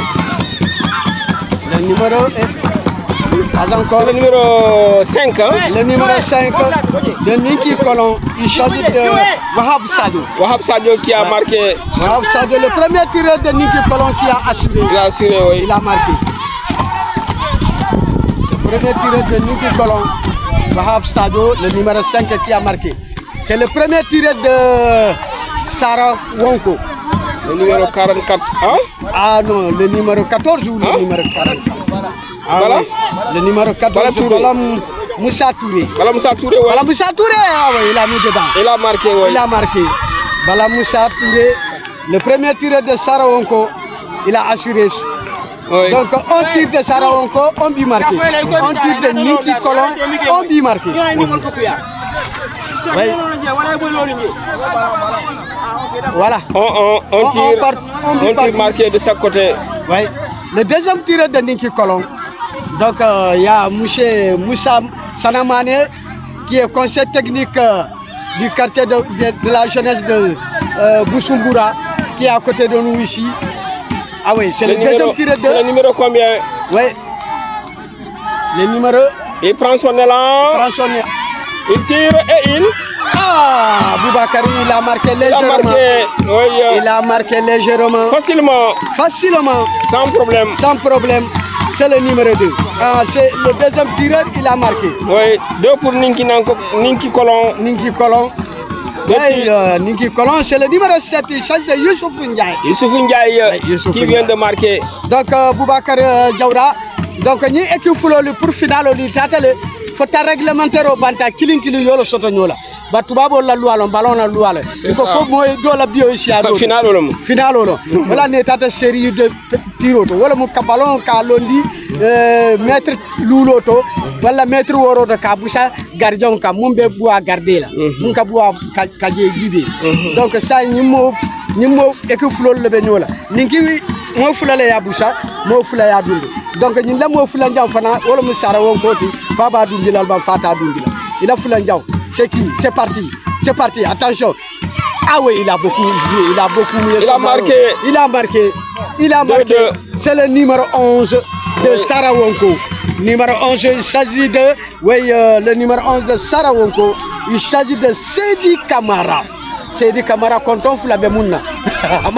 Le numéro est. Pas encore. C'est le numéro 5. Hein? Le numéro 5 de Ninki Colon. Il s'agit de Wahab Sadio. Wahab Sadio qui a marqué. Wahab Sadio, le premier tireur de Ninki Colon qui a assuré. Il a assuré, oui. Il a marqué. Le premier tireur de Ninki Colon. Wahab Sadio, le numéro 5 qui a marqué. C'est le premier tireur de Sarah Wonko. Le numéro 44. Hein? Ah non, le numéro 14 ou le numéro 44. Ah, voilà. Oui. Le numéro 14, Bala Moussa Touré. Bala Moussa Touré, oui. Bala Moussa Touré, ah oui, il a mis dedans. Il a marqué, oui. Il a marqué. Bala Moussa Touré, le premier tireur de Sarah Wonko, il a assuré. Oui. Donc on tire de Sarah Wonko, on but marqué. On tire de Ninki Colon, on but marqué. Oui. Voilà. On tire marqué de chaque côté. Oui. Le deuxième tireur de Ninki Colon. Donc il y a Moussa Sanamane qui est conseiller technique du quartier de la jeunesse de Busumbura qui est à côté de nous ici. Ah oui, c'est le deuxième tireur de... C'est le numéro combien? Oui. Le numéro... Il prend son élan. Il prend son élan. Il tire et il... Ah, Boubacar, il a marqué légèrement. Il a marqué légèrement. Facilement. Facilement. Sans problème. Sans problème. C'est le numéro 2. Ah, c'est le deuxième tireur, il a marqué. Oui, 2 pour Ninki Colon. Ninki Colon. Oui, Ninki Colon, c'est le numéro 7, il s'agit de Youssouf Ndiaye. Youssouf Ndiaye qui vient de marquer. Donc, Boubacar Diawara. Donc, nous équipe pour finale, il faut réglementaire au banta, killing yolo sotonyola. Batubabo la loi, le ballon la loi. Il faut moi do la bio ici à finale. Voilà, n'est série de tirs. Voilà, mon ballon ka londi mettre l'ouloto. Voilà, mettre woro de kabusa gardien ka mumbe bois garder là. Mon kaboua kaje gibe. Donc ça ni mo équipe flol le benyola. Ninki mo fulale ya busa, mo fulale ya dundu. Donc ni la mo fulale jam fana wala mo sara won koti fa ba dundi la ba fata dundi la. Il a fulale jam. C'est qui? C'est parti. C'est parti. Attention. Ah oui, il a beaucoup joué. Il a beaucoup mieux. Il a marqué. Il a marqué. Il a marqué. C'est le numéro 11 de Sarah Wonko. Numéro 11, il s'agit de... Oui, le numéro 11 de Sarah Wonko. Il s'agit de Seydi Kamara. Seydi Kamara, content pour la Bemouna. Oh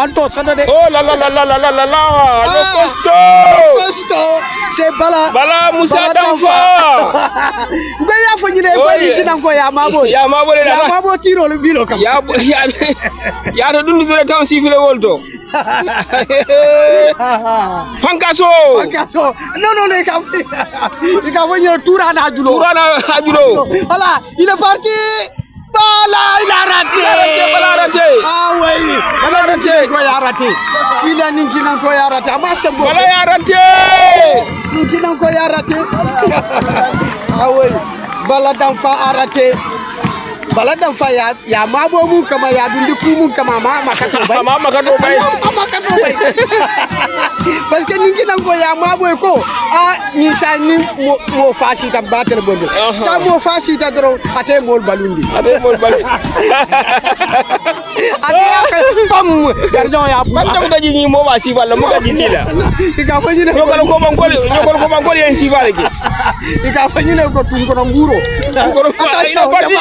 là là là là là là là là. Le costaud. Le costaud. C'est Bala. Bala Moussa d'enfant. Ya fo nyine bari kinango ya mabo. Ya mabo tiro le bilo kam. Ya to dundu dure taw sifile wolto. Fankaso. Non, il a venu tour à Najulo. Voilà, il est parti. Bala, il a raté. Ah oui. Bala a raté. Il a raté. Il a raté. Ah c'est bon. Bala a raté. Il a raté. Ah oui. Bala d'enfant a raté. Bala d'enfant ya mabo mun kama ya bindiku mun kama makato bay. Parce que ningi nango ya mabo ko ni sa ni mo fasi tam batel bonde. Sa mo fasi ta dro ate mol balundi. Pam gardien ya bu. Banda muka ji mo ba si wala muka ji dila. Ika fanyi ne Nyokal ko mangoli en si wala ki. Ika fanyi ne ko tun ko nguro. Attention, pam.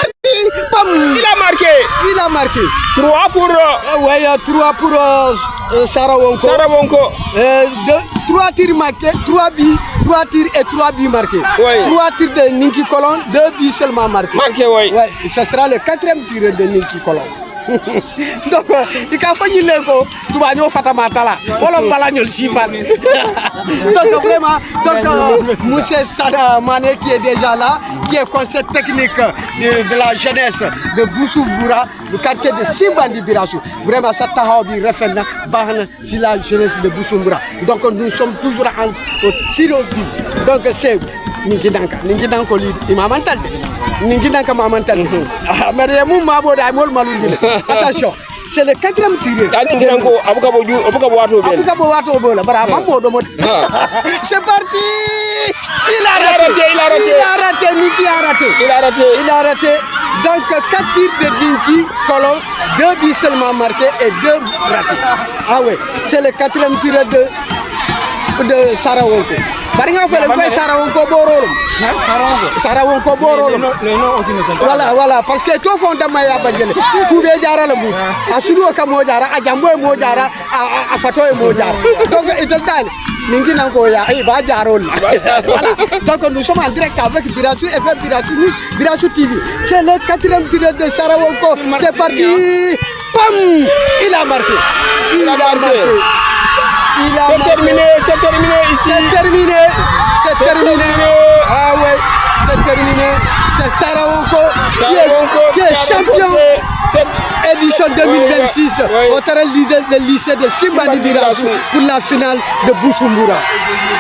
Il a marqué. 3 pour 3 pour Sarawonko. 3 tirs marqués, 3 buts, 3 tirs et 3 buts marqués. Ouais. 3 tirs de Ninki Colon, 2 buts seulement marqués. Marqué, oui. Ouais, ce sera le 4e tir de Ninki Colon. Donc, il a fait une légo, tu vas nous faire matala. Voilà, balagnon sifa. Donc, vraiment, monsieur Sada Mané qui est déjà là, qui est conseiller technique de la jeunesse de Boussouboura, le quartier de Simbandi Birassou. Vraiment, ça t'a dit référent si la jeunesse de Boussouboura. Donc, nous sommes toujours au tir au but. Donc, c'est Ningidanka lead, Imamantal. Ningidanka Mamantal. Mariamou Maboda Mol Malundine. Attention, c'est le 4e tiré. C'est parti. Il a raté. Donc 4 tirs de Dinky Colon, 2 buts seulement marqués et 2 ratés. Ah ouais, c'est le 4e tiré de Sarawonko. Baringa fait le fait Sarawonko Borolum. Sarawonko Borolum. Voilà, parce que tout fond de Maya Bagele. Koubé Jara le bout. Asulu Kamojara, Ajambo Mojara, Afato Mojara. Donc, il te donne. Donc nous sommes en direct avec Birassou FM Birassou TV. C'est le 4e tiré de Sarawonko. C'est parti. Pam. Il a marqué. C'est terminé ici. C'est terminé. Ah ouais, c'est terminé. C'est Sarawonko qui est champion cette édition 2026 au terrain du lycée de Simbandi Birassou pour la finale de Boussouboura.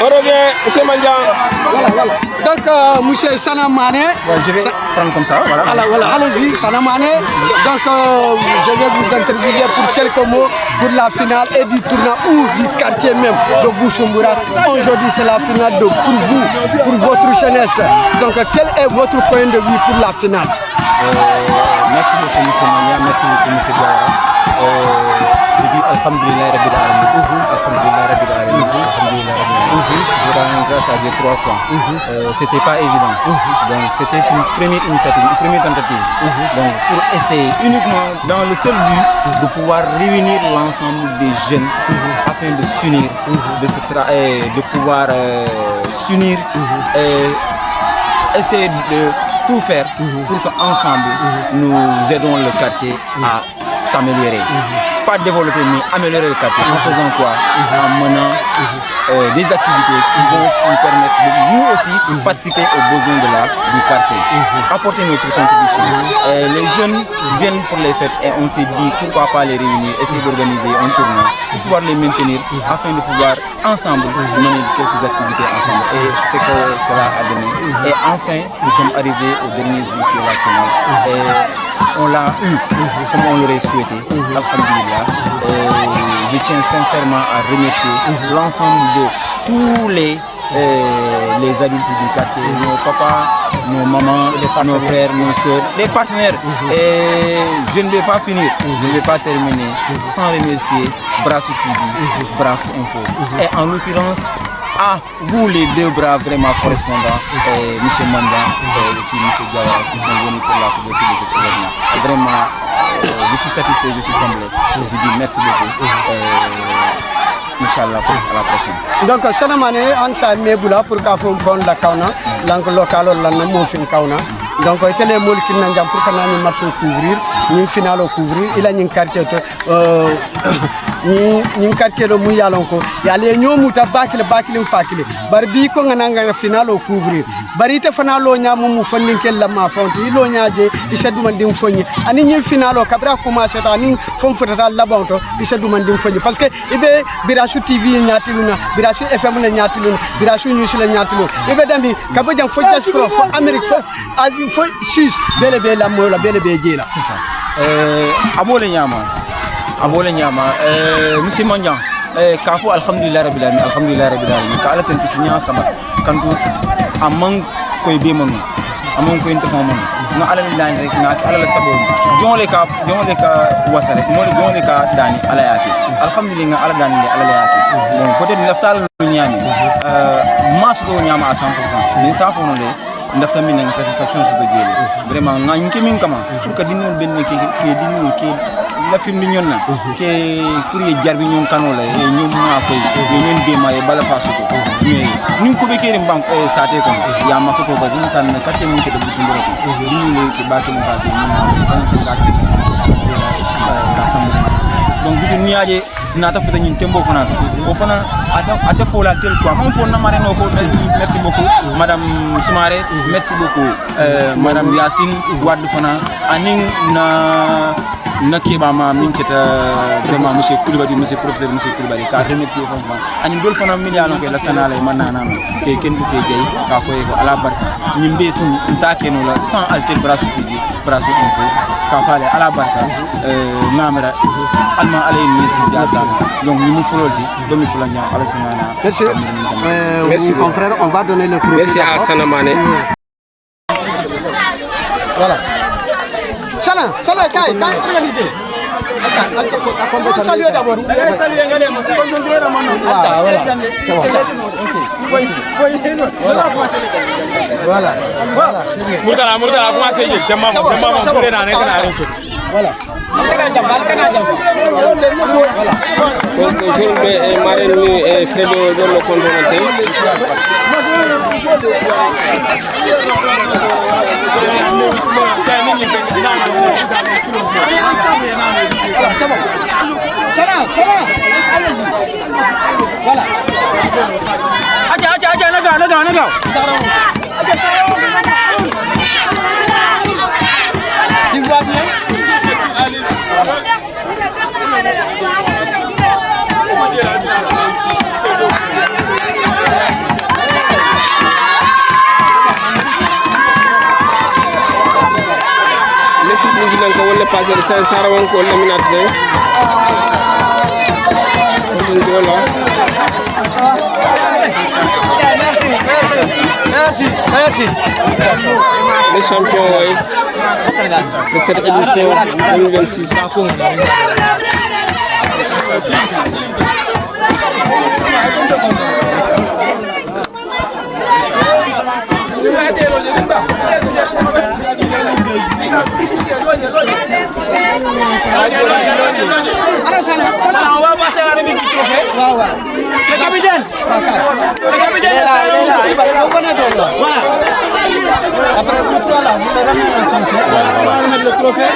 On revient, M. Mandian. Voilà. Donc, M. Sanamane. Je vais prendre comme ça. Voilà. Allez-y, Sanamane. Donc, je vais vous interviewer pour quelques mots pour la finale et du tournoi ou du quartier même de Boussouboura. Aujourd'hui, c'est la finale pour vous, pour votre jeunesse. Donc, quel est votre point de vue pour la finale? Merci beaucoup, M. Mania. Merci beaucoup, M. Diawara. Je dis Alhamdulillah Rabbil Alamin. Alhamdulillah Rabbil Alamin. Je rends grâce à Dieu 3 fois. C'était pas évident. Donc c'était une première initiative, une première tentative. Donc pour essayer uniquement dans le seul but de pouvoir réunir l'ensemble des jeunes afin de s'unir, de pouvoir s'unir et essayer de tout faire pour qu'ensemble nous aidons le quartier à s'améliorer. Pas développer mais améliorer le quartier. En faisant quoi? En menant des activités qui vont nous permettre de nous aussi participer aux besoins du quartier. Apporter notre contribution. Les jeunes viennent pour les fêtes et on s'est dit pourquoi pas les réunir, essayer d'organiser un tournoi pour pouvoir les maintenir afin de pouvoir ensemble mener quelques activités ensemble. Et c'est que cela a donné. Et enfin, nous sommes arrivés au dernier jour qui est la finale. Et on l'a eu comme on l'aurait souhaité. Alhamdulillah. Je tiens sincèrement à remercier l'ensemble de tous les adultes du quartier, nos papas, nos mamans, nos frères, nos soeurs, les partenaires. Et je ne vais pas finir, je ne vais pas terminer sans remercier Birassou TV, Braf Info. Et en l'occurrence, à vous les deux braves vraiment correspondants, M. Mandan et aussi M. Diawara qui sont venus pour la couverture de cet événement. Vraiment, je suis satisfait, je suis comblé. Je vous dis merci beaucoup. Inch'Allah, à la prochaine. Donc, Sanamane, on s'est mis pour qu'on fonde la Kauna, langue locale, la Namofin Kauna. Donc, il y a des gens qui n'ont pas pour qu'on ait un match couvrir, une finale couvrir, il y a une carte. ni quartier lo mu yalon ko yale nyomuta bakile fakile bar bi ko ngana final o couvrir bari te fana lo nyamu mu fondin kel la ma fonti lo nyaaje isa dumandim fonni ani ni final o kabra commencer ta ni fon fotata labonto isa dumandim fonni parce que ibe Birasou TV nyatiluna Birasou FM na nyatiluna Birasou News la nyatiluna ibe dambi kabo jang fo jas fro fo Amerique fo Asie fo Suisse bele be la mo la bele be jela c'est ça abole nyama monsieur Mandiang kafo alhamdulillah rabbil alamin ka ala tan tusinya sama kandu amang koy be mon amon ko inte famon nga ala lillahi rek nga ala sabo jongole ka wasare mo jongole ka dani ala yaki alhamdulillah ala dani ala yaki bon peut-être laftal nyami mas do nyama à 100% ni sa fono le ndafta min nga satisfaction so do jeli vraiment nga ñi min kama pour que dinol ben ke dinol ke la film ñonna ke pour ye jarbi ñon kanola e ñom ma koy e ñen de ma e bala faso ko ni ko be kere bank e sate ko ya ma ko ba din san na katte min ke de busu mboro ko ni le ke ba ke mo ba de ni tan sen da ke ka sam donc bidu niaje na ta fata ñin tembo fana o fana ata fola tel quoi mon fo na mare no ko merci beaucoup madame Soumaré merci beaucoup madame Yassine Wad fana aning na keba ma min keta vraiment monsieur Koulibaly monsieur professeur monsieur Koulibaly ka remercier franchement ani dol fana million ko la kanala e manana ke ken du ke jey ka ko e ko ala barka nyimbe tu ntake no la sans alter Birasou TV Birasou info ka fale ala barka namara alma alay ni si jatan donc ni mu fololti do mi folanya ala sinana merci mon frère on va donner le trophée merci à Sana Mané voilà Salah kay organiser saluer d'abord saluer ngane mo concentré na mon voilà Murtala commencé jël jama pare na nek na ren voilà donc aujourd'hui marraine et Fredo dans le contrôle c'est bon Salah allez-y voilà aja naga tu vois bien l'équipe nous dit que on le passer ça sara won ko laminate merci les champions de cette édition 2026 on va passer à la remise du trophée. Le capitaine est voilà. Après le trophée là, on va remettre le trophée.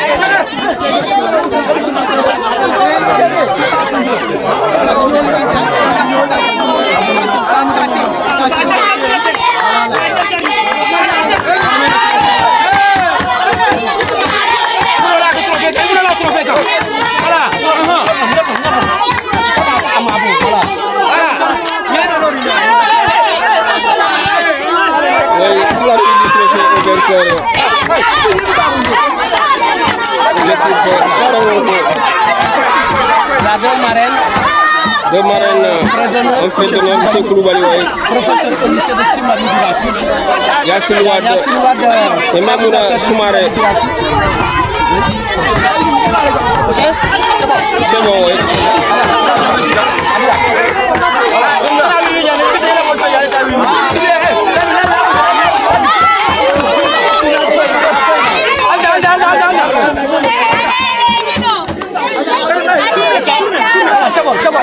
La deux marraines, on fait de notre monsieur Koulibaly, professeur au lycée de Simbandi Birasou, Yassine Wade et Mamouna Soumaré. Ok, c'est bon. C'est bon, oui. C'est bon, c'est bon.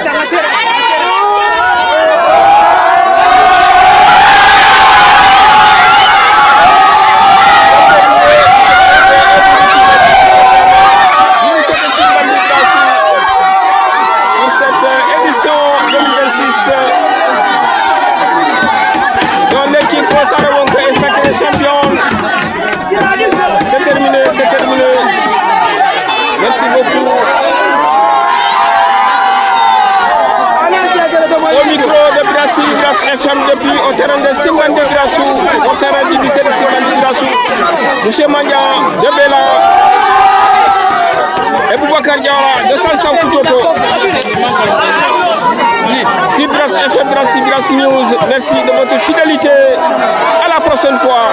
Fibras FM depuis au terrain de Simbandi Birassou, au terrain du lycée de Simbandi Birassou. Monsieur Mandia de Bela et Boubacar Diawara de Sansan Koutoto. Fibras FM Birassou News, merci de votre fidélité. À la prochaine fois.